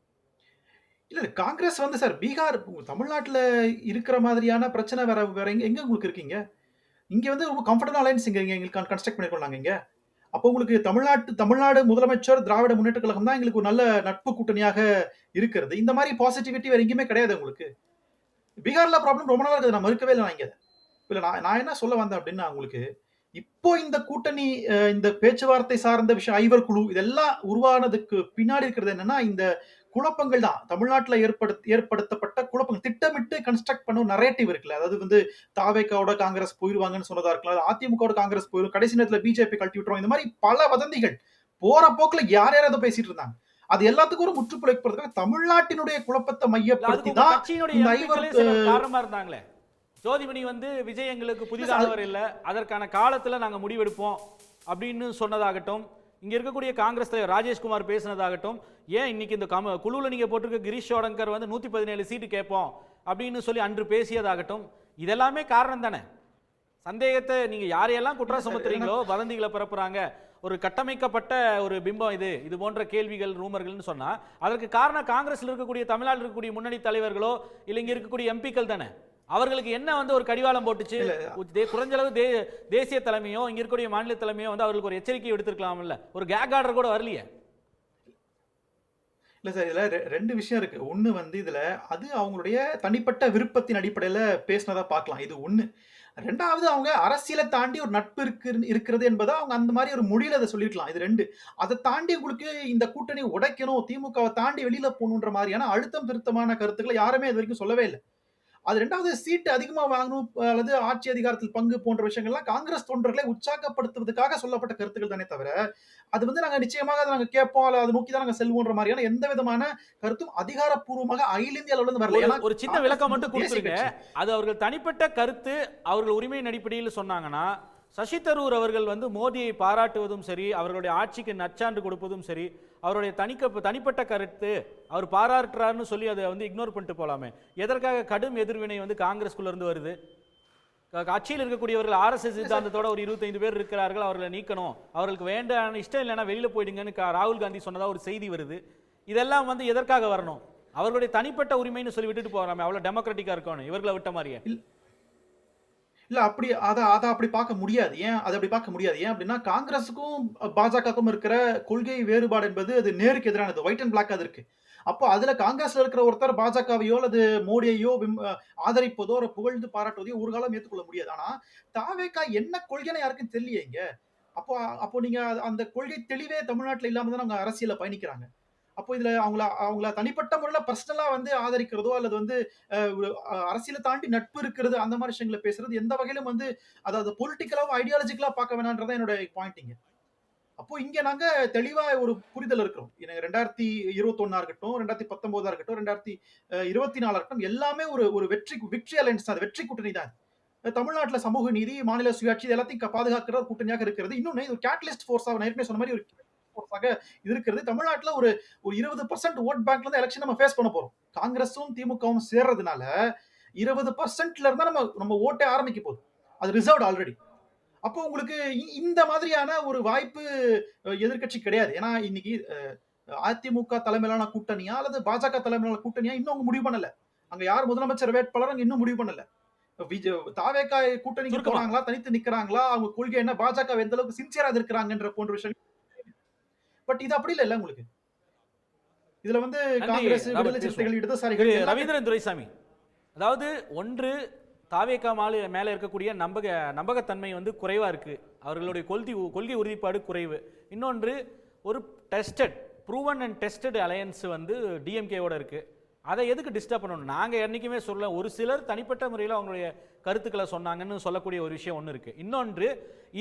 இல்ல காங்கிரஸ் வந்து சார் பீகார் தமிழ்நாட்டுல இருக்கிற மாதிரியான பிரச்சனை வேற வேற எங்க உங்களுக்கு இருக்கீங்க? இங்க வந்து ரொம்ப கம்ஃபர்டபிள் அலைன்ஸ் இங்க எங்களுக்கு கன்ஸ்ட்ரக்ட் பண்ணிருக்கோம் இங்க. அப்போ உங்களுக்கு தமிழ்நாடு முதலமைச்சர் திராவிட முன்னேற்ற கழகம் தான் எங்களுக்கு ஒரு நல்ல நட்பு கூட்டணியாக இருக்கிறது. இந்த மாதிரி பாசிட்டிவிட்டி வேற எங்கேயுமே கிடையாது உங்களுக்கு. பீகார்ல ப்ராப்ளம் ரொம்ப நாளா இருக்குது. நான் மறுக்கவே இல்லை. நான் இங்க இல்ல நான் என்ன சொல்ல வந்தேன் அப்படின்னா, உங்களுக்கு இப்போ இந்த கூட்டணி இந்த பேச்சுவார்த்தை சார்ந்த விஷயம், ஐவர் குழு இதெல்லாம் உருவானதுக்கு பின்னாடி இருக்கிறது என்னன்னா, இந்த குழப்பங்கள் தான். தமிழ்நாட்டுல ஏற்படுத்தப்பட்ட குழப்பங்கள், திட்டமிட்டு கன்ஸ்ட்ரக்ட் பண்ண ஒரு நரேட்டிவ் இருக்குல்ல. அதாவது வந்து தாவேக்காவோட காங்கிரஸ் போயிருவாங்கன்னு சொன்னதா இருக்கலாம், அதிமுகவோட காங்கிரஸ் போயிரும், கடைசி நேரத்துல பிஜேபி கழட்டி விட்டுருவாங்க. இந்த மாதிரி பல வதந்திகள் போற போக்குல யார் அதை பேசிட்டு இருந்தாங்க. அது எல்லாத்துக்கும் ஒரு முற்றுப்புள்ளி வைப்பதற்காக தமிழ்நாட்டினுடைய குழப்பத்தை மையப்படுத்தி தான் இந்த ஐவர் காரணமா இருந்தாங்களே. ஜோதிமணி வந்து விஜய் எங்களுக்கு புதிதானவர் இல்ல, அதற்கான காலத்துல நாங்க முடிவெடுப்போம் அப்படின்னு சொன்னதாகட்டும், இங்க இருக்கக்கூடிய காங்கிரஸ் தலைவர் ராஜேஷ்குமார் பேசினதாகட்டும், ஏன் இன்னைக்கு இந்த குழுவில் நீங்க போட்டிருக்க கிரீஷ் சோடங்கர் வந்து 117 சீட்டு கேட்போம் அப்படின்னு சொல்லி அன்று பேசியதாகட்டும், இதெல்லாமே காரணம் தானே. சந்தேகத்தை நீங்க யாரையெல்லாம் குற்றம் சுமத்துறீங்களோ, வதந்திகளை பரப்புறாங்க, ஒரு கட்டமைக்கப்பட்ட ஒரு பிம்பம் இது போன்ற கேள்விகள் ரூமர்கள்னு சொன்னா அதற்கு காரணம் காங்கிரஸ்ல இருக்கக்கூடிய தமிழ்நாட்டில் இருக்கக்கூடிய முன்னணி தலைவர்களோ இல்ல இங்க இருக்கக்கூடிய எம்பிக்கள் தானே. அவர்களுக்கு என்ன வந்து ஒரு கடிவாளம் போட்டுச்சு? குறைஞ்சளவு தேசிய தலைமையோ இங்க இருக்கக்கூடிய மாநில தலைமையோ வந்து அவர்களுக்கு ஒரு எச்சரிக்கை எடுத்திருக்கலாம்ல, ஒரு கேக் ஆர்டர் கூட வரலையே. இல்ல சார், இதுல 2 விஷயம் இருக்கு. ஒண்ணு வந்து இதுல அது அவங்களுடைய தனிப்பட்ட விருப்பத்தின் அடிப்படையில பேசினதா பார்க்கலாம். இது ஒண்ணு. ரெண்டாவது, அவங்க அரசியலை தாண்டி ஒரு நட்பு இருக்கிறது என்பதை அவங்க அந்த மாதிரி ஒரு மொழியில அதை சொல்லிருக்கலாம். இது 2. அதை தாண்டி உங்களுக்கு இந்த கூட்டணி உடைக்கணும், திமுகவை தாண்டி வெளியில போகணுன்ற மாதிரியான அழுத்தம் திருத்தமான கருத்துக்களை யாருமே இது வரைக்கும் சொல்லவே இல்லை. அது 2வது சீட் அதிகமா வாங்கணும் அல்லது ஆட்சி அதிகாரத்தில் பங்கு போன்ற விஷயங்கள்லாம் காங்கிரஸ் தொண்டர்களை உற்சாகப்படுத்துவதற்காக சொல்லப்பட்ட கருத்துக்கள் தானே தவிர, அது வந்து நாங்க நிச்சயமாக அத நாங்க கேட்போம், அல்ல அதை நோக்கி தான் நாங்க செல்வோன்ற மாதிரியான எந்த விதமான கருத்தும் அதிகாரப்பூர்வமாக அகில இந்திய அளவுல இருந்து வரல. ஒரு ஏன்னா ஒரு சின்ன காங்கிரஸ் விளக்கம் வந்து மட்டும் தேசிய கொடுத்துருங்க. கட்சி. அது அவர்கள் தனிப்பட்ட கருத்து, அவர்கள் உரிமையின் அடிப்படையில் சொன்னாங்கன்னா, சசி தரூர் அவர்கள் வந்து மோடியை பாராட்டுவதும் சரி, அவர்களுடைய ஆட்சிக்கு நற்சான்று கொடுப்பதும் சரி, அவருடைய தனிப்பட்ட கருத்து, அவர் பாராட்டுறாருன்னு சொல்லி அதை வந்து இக்னோர் பண்ணிட்டு போலாமே. எதற்காக கடும் எதிர்வினை வந்து காங்கிரஸ்குள்ள இருந்து வருது? கட்சியில் இருக்கக்கூடியவர்கள் ஆர்எஸ்எஸ் சித்தாந்தத்தோட ஒரு 25 பேர் இருக்கிறார்கள், அவர்களை நீக்கணும், அவர்களுக்கு வேண்டாம் இஷ்டம் இல்லைன்னா வெளியில போயிடுங்கன்னு ராகுல் காந்தி சொன்னதா ஒரு செய்தி வருது. இதெல்லாம் வந்து எதற்காக வரணும்? அவர்களுடைய தனிப்பட்ட உரிமைன்னு சொல்லி விட்டுட்டு போறாமே, அவ்வளவு டெமோக்ராட்டிக்கா இருக்கணும் இவர்களை விட்ட மாதிரியே. இல்ல அப்படி அத அப்படி பார்க்க முடியாது. ஏன் அத அப்படி பார்க்க முடியாது? ஏன் அப்படின்னா காங்கிரஸுக்கும் பாஜகவுக்கும் இருக்கிற கொள்கை வேறுபாடு என்பது அது நேருக்கு எதிரானது. ஒயிட் அண்ட் பிளாக் அது இருக்கு. அப்போ அதுல காங்கிரஸ்ல இருக்கிற ஒருத்தர் பாஜகவையோ அல்லது மோடியையோ ஆதரிப்பதோ புகழ்ந்து பாராட்டுவதையோ ஒரு காலம் ஏற்றுக்கொள்ள முடியாது. ஆனா தாவேகா என்ன கொள்கைன்னு யாருக்கும் தெரியலையே இங்க. அப்போ அப்போ நீங்க அந்த கொள்கை தெளிவே தமிழ்நாட்டுல இல்லாம தான் அவங்க அரசியல்ல பயணிக்கிறாங்க. அப்போ இதுல அவங்கள தனிப்பட்ட முறையில பர்சனலா வந்து ஆதரிக்கிறதோ அல்லது வந்து அரசியலை தாண்டி நட்பு இருக்கிறது அந்த மாதிரி விஷயங்களை பேசுறது எந்த வகையிலும் வந்து அதாவது பொலிட்டிக்கலாவும் ஐடியாலஜிக்கலா பார்க்க வேணான்றதான் என்னோட பாயிண்டிங்க. அப்போ இங்க நாங்க தெளிவா ஒரு புரிதல் இருக்கிறோம். 2021 இருக்கட்டும், 2019 இருக்கட்டும், 2024 இருக்கட்டும், எல்லாமே ஒரு விக்டரி அலைன்ஸ் தான், வெற்றி கூட்டணி தான். தமிழ்நாட்டுல சமூக நீதி, மாநில சுயாட்சி இது எல்லாத்தையும் பாதுகாக்கிற ஒரு கூட்டணியாக இருக்கிறது. இன்னொன்னு ஒரு கேட்டலிஸ்ட் ஃபோர்ஸா நான் ஏற்கனவே சொன்ன மாதிரி ஒரு ஃபோர்ஸாக இருக்கிறது. தமிழ்நாட்டுல ஒரு 20% ஓட் பேங்க்ல இருந்து எலெக்ஷன் நம்ம ஃபேஸ் பண்ண போறோம். காங்கிரஸும் திமுகவும் சேர்றதுனால 20%ல இருந்தா நம்ம ஓட்டே ஆரம்பிக்க போகுது. அது ரிசர்வ்ட் ஆல்ரெடி. அப்போ உங்களுக்கு இந்த மாதிரியான ஒரு வாய்ப்பு எதிர்க்கட்சி கிடையாது. ஏன்னா இன்னைக்கு அதிமுக தலைமையிலான கூட்டணியா அல்லது பாஜக தலைமையிலான கூட்டணியா இன்னும் அவங்க முடிவு பண்ணல. அங்க யார் முதலமைச்சர் வேட்பாளர் அங்க இன்னும் முடிவு பண்ணல. தாவேகா கூட்டணிக்கு போறாங்களா, தனித்து நிக்கிறாங்களா, அவங்க கொள்கை என்ன, பாஜக எந்த அளவுக்கு சின்சியரா இருக்கிறாங்கன்ற போன்ற விஷயம். பட் இது அப்படி இல்ல உங்களுக்கு. இதுல வந்து காங்கிரஸ், விடுதலை சிறுத்தைகள், இடதுசாரிகள் ரவீந்திரன் துரைசாமி, அதாவது ஒன்று தாவேகா மேல இருக்கக்கூடிய நம்பகத்தன்மை வந்து குறைவா இருக்கு, அவர்களுடைய கொள்கை உறுதிப்பாடு குறைவு. இன்னொன்று ஒரு ப்ரூவன் அண்ட் டெஸ்டட் அலையன்ஸ் வந்து டிஎம்கேவோட இருக்கு. அதை எதுக்கு டிஸ்டர்ப் பண்ணணும்? நாங்கள் என்றைக்குமே சொல்ல, ஒரு சிலர் தனிப்பட்ட முறையில் அவங்களுடைய கருத்துக்களை சொன்னாங்கன்னு சொல்லக்கூடிய ஒரு விஷயம் ஒன்று இருக்குது. இன்னொன்று,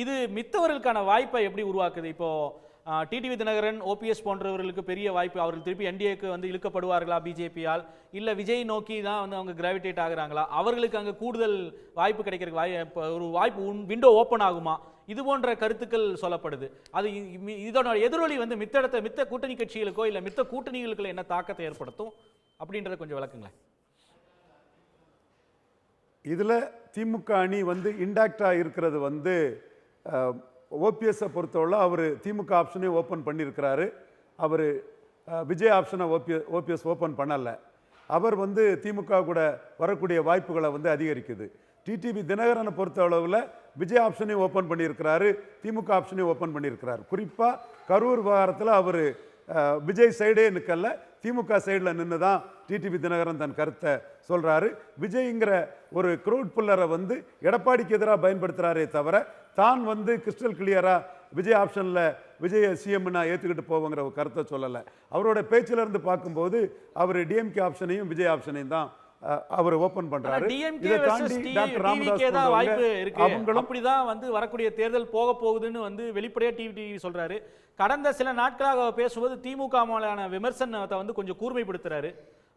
இது மித்தவர்களுக்கான வாய்ப்பை எப்படி உருவாக்குது? இப்போது டிடிவி தினகரன், ஓபிஎஸ் போன்றவர்களுக்கு பெரிய வாய்ப்பு, அவர்கள் திருப்பி என்டிஏக்கு வந்து இழுக்கப்படுவார்களா பிஜேபியால், இல்லை விஜய் நோக்கி தான் வந்து அவங்க கிராவிடேட் ஆகுறாங்களா, அவர்களுக்கு அங்கே கூடுதல் வாய்ப்பு கிடைக்கிறதுக்கு ஒரு வாய்ப்பு விண்டோ ஓப்பன் ஆகுமா? இது போன்ற கருத்துக்கள் சொல்லப்படுது. அது இதோட எதிரொலி வந்து மித்த கூட்டணி கட்சிகளுக்கோ இல்லை மித்த கூட்டணிகளுக்கு என்ன தாக்கத்தை ஏற்படுத்தும் அப்படின்றத கொஞ்சம் விளக்குங்களேன். இதில் திமுக அணி வந்து இன்டாக்டாக இருக்கிறது வந்து ஓபிஎஸ்ஸை பொறுத்தவரை அவர் திமுக ஆப்ஷனையும் ஓப்பன் பண்ணியிருக்கிறாரு. அவர் விஜய் ஆப்ஷனை ஓபிஎஸ் ஓப்பன் பண்ணலை. அவர் வந்து திமுக கூட வரக்கூடிய வாய்ப்புகளை வந்து அதிகரிக்குது. டிடிவி தினகரனை பொறுத்த அளவில் விஜய் ஆப்ஷனையும் ஓப்பன் பண்ணியிருக்கிறாரு, திமுக ஆப்ஷனையும் ஓப்பன் பண்ணியிருக்கிறார். குறிப்பாக கரூர் விவகாரத்தில் அவர் விஜய் சைடே நிற்கல, திமுக சைடில் நின்று தான் டிடிவி தினகரன் தன் கருத்தை சொல்கிறாரு. விஜய்ங்கிற ஒரு க்ரௌட் புல்லரை வந்து எடப்பாடிக்கு எதிராக பயன்படுத்துகிறாரே தவிர தான் வந்து கிறிஸ்டல் கிளியராக விஜய் ஆப்ஷனில் விஜய் சிஎம்னா ஏற்றுக்கிட்டு போவோங்கிற ஒரு கருத்தை சொல்லலை. அவரோட பேச்சிலிருந்து பார்க்கும்போது அவர் டிஎம்கே ஆப்ஷனையும் விஜய் ஆப்ஷனையும் தான் அவர் ஓபன் பண்றாரு. இதை தாண்டி டாக்டர் ராமதாஸ் வாய்ப்பு இருக்கு, அப்படிதான் வந்து வரக்கூடிய தேர்தல் போக போகுதுன்னு வந்து வெளிப்படையா டிவி சொல்றாரு. கடந்த சில நாட்களாக பேசும்போது திமுக மேலான விமர்சனத்தை வந்து கொஞ்சம் கூர்மைப்படுத்துறாரு.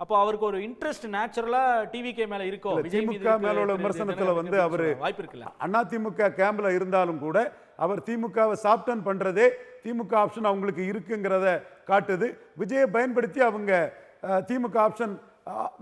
அப்போ அவருக்கு ஒரு இன்ட்ரெஸ்ட் நேச்சுரலா டிவிகே மேல இருக்கோ, திமுக மேல உள்ள விமர்சனத்துல வந்து அவர் வாய்ப்பு இருக்குல்ல. அண்ணா திமுக கேம்ப்ல இருந்தாலும் கூட அவர் திமுகவை சாப்டன் பண்றதே திமுக ஆப்ஷன் அவங்களுக்கு இருக்குங்கிறத காட்டுது. விஜயை பயன்படுத்தி அவங்க திமுக ஆப்ஷன்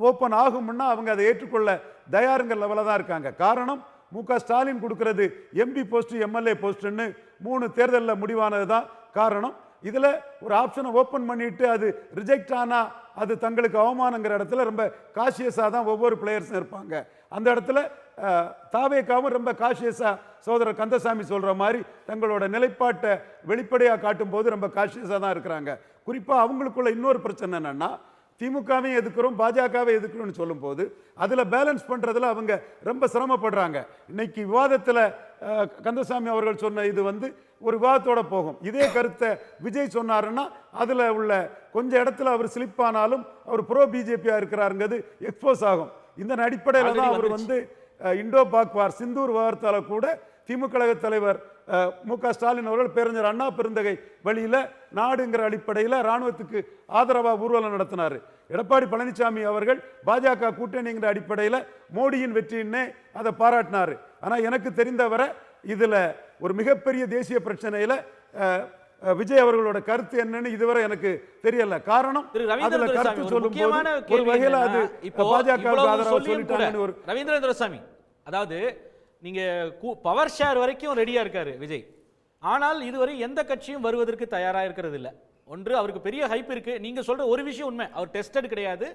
ஓப்பன் ஆகும்னா அவங்க அதை ஏற்றுக்கொள்ள தயாருங்கிற லெவலில் தான் இருக்காங்க. காரணம், மு.க. ஸ்டாலின் கொடுக்கறது எம்பி போஸ்ட், எம்எல்ஏ போஸ்ட்னு 3 தேர்தலில் முடிவானது தான் காரணம். இதில் ஒரு ஆப்ஷனை ஓப்பன் பண்ணிட்டு அது ரிஜெக்ட் ஆனால் அது தங்களுக்கு அவமானங்கிற இடத்துல ரொம்ப காஷியஸாக தான் ஒவ்வொரு பிளேயர்ஸும் இருப்பாங்க. அந்த இடத்துல தாவேகாவும் ரொம்ப காஷியஸாக சகோதரர் கந்தசாமி சொல்கிற மாதிரி தங்களோட நிலைப்பாட்டை வெளிப்படையாக காட்டும் போது ரொம்ப காஷியஸாக தான் இருக்கிறாங்க. குறிப்பாக அவங்களுக்குள்ள இன்னொரு பிரச்சனை என்னென்னா, திமுகவையும் எதுக்குறோம் பாஜகவை எதுக்குறோம்னு சொல்லும் போது அதில் பேலன்ஸ் பண்ணுறதுல அவங்க ரொம்ப சிரமப்படுறாங்க. இன்னைக்கு விவாதத்தில் கந்தசாமி அவர்கள் சொன்ன இது வந்து ஒரு விவாதத்தோட போகும். இதே கருத்தை விஜய் சொன்னாருன்னா அதில் உள்ள கொஞ்சம் இடத்துல அவர் ஸ்லிப் ஆனாலும் அவர் ப்ரோ பிஜேபியாக இருக்கிறாருங்கிறது எக்ஸ்போஸ் ஆகும். இந்த அடிப்படையில் Already தான் அவர் வந்துருச்சு. வந்து இண்டோ பாக் வார் சிந்தூர் விவகாரத்தால் கூட திமுக கழக தலைவர் மு.க. ஸ்டாலின் அவர்கள் பேரறிஞர் அண்ணா பெருந்தகை வழியில நாடுங்கிற அடிப்படையில் ராணுவத்துக்கு ஆதரவாக ஊர்வலம் நடத்தினார். எடப்பாடி பழனிசாமி அவர்கள் பாஜக கூட்டணிங்கிற அடிப்படையில் மோடியின் வெற்றின்னே அதை பாராட்டினார். ஆனால் எனக்கு தெரிந்தவரை இதுல ஒரு மிகப்பெரிய தேசிய பிரச்சனையில விஜய் அவர்களோட கருத்து என்னன்னு இதுவரை எனக்கு தெரியல. காரணம் திரு ரவீந்திர அதுல துரைசாமி, கருத்து ஒரு சொல்லும் முக்கியமான போது ஒரு கேள்வி வகையில அது என்னன்னா, இப்போ பாஜக இவ்வளவு ஆதரவா சொல்லியும் கூட சொல்லிட்டாங்கன்னு ஒரு ரவீந்திர துரைசாமி, அதாவது நீங்க பவர் ஷேர் வரைக்கும் ரெடியா இருக்காரு விஜய். ஆனால் இதுவரை எந்த கட்சியும் வருவதற்கு தயாரா இருக்கிறது இல்ல. ஒன்று, அவருக்கு பெரிய ஹைப் இருக்கு. நீங்க சொல்ற ஒரு விஷயம் உண்மை, அவர் டெஸ்டட் கிடையாது,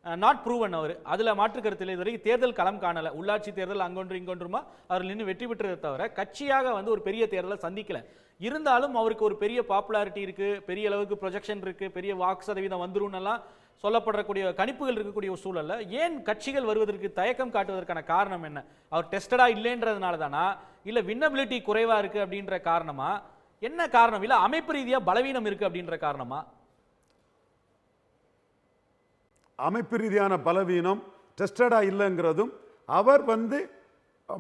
நாட் ப்ரூவன். அவர் அதுல மாற்று கருத்தில் இதுவரைக்கும் தேர்தல் களம் காணல. உள்ளாட்சி தேர்தல் அங்கொன்று இங்கொன்றுமா அவர் நின்று வெற்றி பெற்றதை தவிர கட்சியாக வந்து ஒரு பெரிய தேர்தலை சந்திக்கல. இருந்தாலும் அவருக்கு ஒரு பெரிய பாப்புலாரிட்டி இருக்கு, பெரிய அளவுக்கு ப்ரொஜெக்ஷன் இருக்கு, பெரிய வாக்கு சதவீதம் வந்துரும் எல்லாம் சொல்லப்படக்கூடிய கணிப்புகள் இருக்கக்கூடிய ஒரு சூழல்ல ஏன் கட்சிகள் வருவதற்கு தயக்கம் காட்டுவதற்கான காரணம் என்ன? அவர் டெஸ்டடா இல்லைன்றதுனால தானா, இல்ல வின்னபிலிட்டி குறைவா இருக்கு அப்படின்ற காரணமா, என்ன காரணம்? இல்ல அமைப்பு ரீதியா பலவீனம் இருக்கு அப்படின்ற காரணமா? அமைப்பு ரீதியான பலவீனம், டெஸ்டடா இல்லைங்கிறதும், அவர் வந்து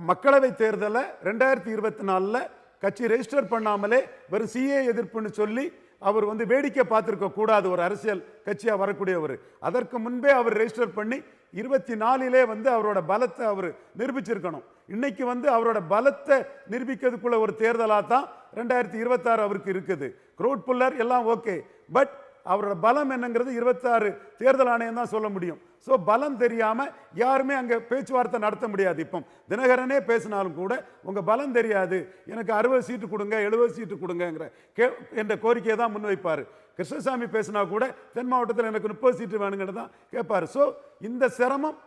மக்களவை தேர்தலை 2024 கட்சி ரெஜிஸ்டர் பண்ணாமலே வெறும் சிஏ எதிர்ப்புன்னு சொல்லி அவர் வந்து வேடிக்கை பார்த்திருக்க கூடாது. ஒரு அரசியல் கட்சியா வரக்கூடியவர் அதற்கு முன்பே அவர் ரெஜிஸ்டர் பண்ணி 24 வந்து அவரோட பலத்தை அவர் நிரூபிச்சிருக்கணும். இன்னைக்கு வந்து அவரோட பலத்தை நிரூபிக்கிறதுக்குள்ள ஒரு தேர்தலா தான் 2026 அவருக்கு இருக்குது. க்ரௌட் புல்லர் எல்லாம் ஓகே, பட் அவரோட பலம் என்னங்கிறது 26 தேர்தல் ஆணையம் தான் சொல்ல முடியும். ஸோ பலம் தெரியாம யாருமே அங்க பேச்சுவார்த்தை நடத்த முடியாது. இப்போ தினகரனே பேசினாலும் கூட உங்க பலம் தெரியாது, எனக்கு 60 சீட்டு கொடுங்க 70 சீட்டு கொடுங்கிற என்ற கோரிக்கையை தான் முன்வைப்பார். கிருஷ்ணசாமி பேசினா கூட தென் மாவட்டத்தில் எனக்கு 30 சீட்டு வேணுங்கிறது தான் கேட்பார். ஸோ இந்த சிரமம்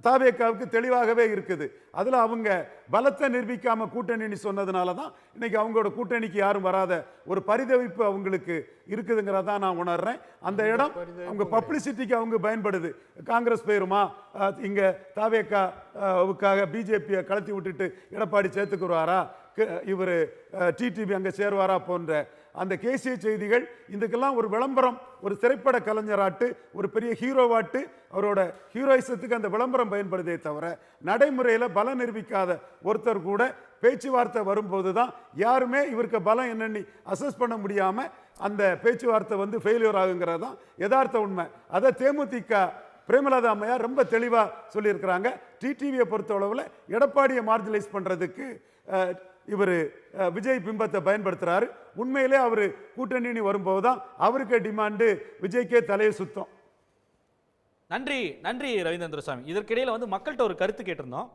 தாவேக்காவுக்கு தெளிவாகவே இருக்குது. அதுல அவங்க பலத்தை நிரூபிக்காம கூட்டணி சொன்னதுனால தான் இன்னைக்கு அவங்களோட கூட்டணிக்கு யாரும் வராத ஒரு பரிதவிப்பு அவங்களுக்கு இருக்குதுங்கிறதா நான் உணர்றேன். அந்த இடம் அவங்க பப்ளிசிட்டிக்கு அவங்க பயன்படுது. காங்கிரஸ் போயிருமா, இங்க தாவேக்காவுக்காக பிஜேபியை கலத்தி விட்டுட்டு எடப்பாடி சேர்த்துக்குருவாரா, இவர் டிடிவி அங்க சேருவாரா போன்ற அந்த கேசிய செய்திகள் இதுக்கெல்லாம் ஒரு விளம்பரம், ஒரு திரைப்பட கலைஞராட்டு, ஒரு பெரிய ஹீரோவாட்டு அவரோட ஹீரோயிசத்துக்கு அந்த விளம்பரம் பயன்படுதே தவிர நடைமுறையில் பலம் நிரூபிக்காத ஒருத்தர் கூட பேச்சுவார்த்தை வரும்போது தான் யாருமே இவருக்கு பலம் என்னன்னு அசஸ் பண்ண முடியாம அந்த பேச்சுவார்த்தை வந்து ஃபெயிலியர் ஆகுங்கிறது தான் யதார்த்த உண்மை. அதை தேமுதிக பிரேமலதா அம்மையார் ரொம்ப தெளிவாக சொல்லியிருக்கிறாங்க. டிடிவியை பொறுத்தளவில் எடப்பாடியை மார்ஜினைஸ் பண்ணுறதுக்கு இவர் விஜய் பிம்பத்தை பயன்படுத்துறாரு. உண்மையிலே அவர் கூட்டணி வரும்போது தான் அவருக்கு டிமாண்டு, விஜய்க்கே தலையை சுத்தம். நன்றி நன்றி ரவீந்திர சாமி. இதற்கிடையில் வந்து மக்கள்கிட்ட ஒரு கருத்து கேட்டிருந்தோம்.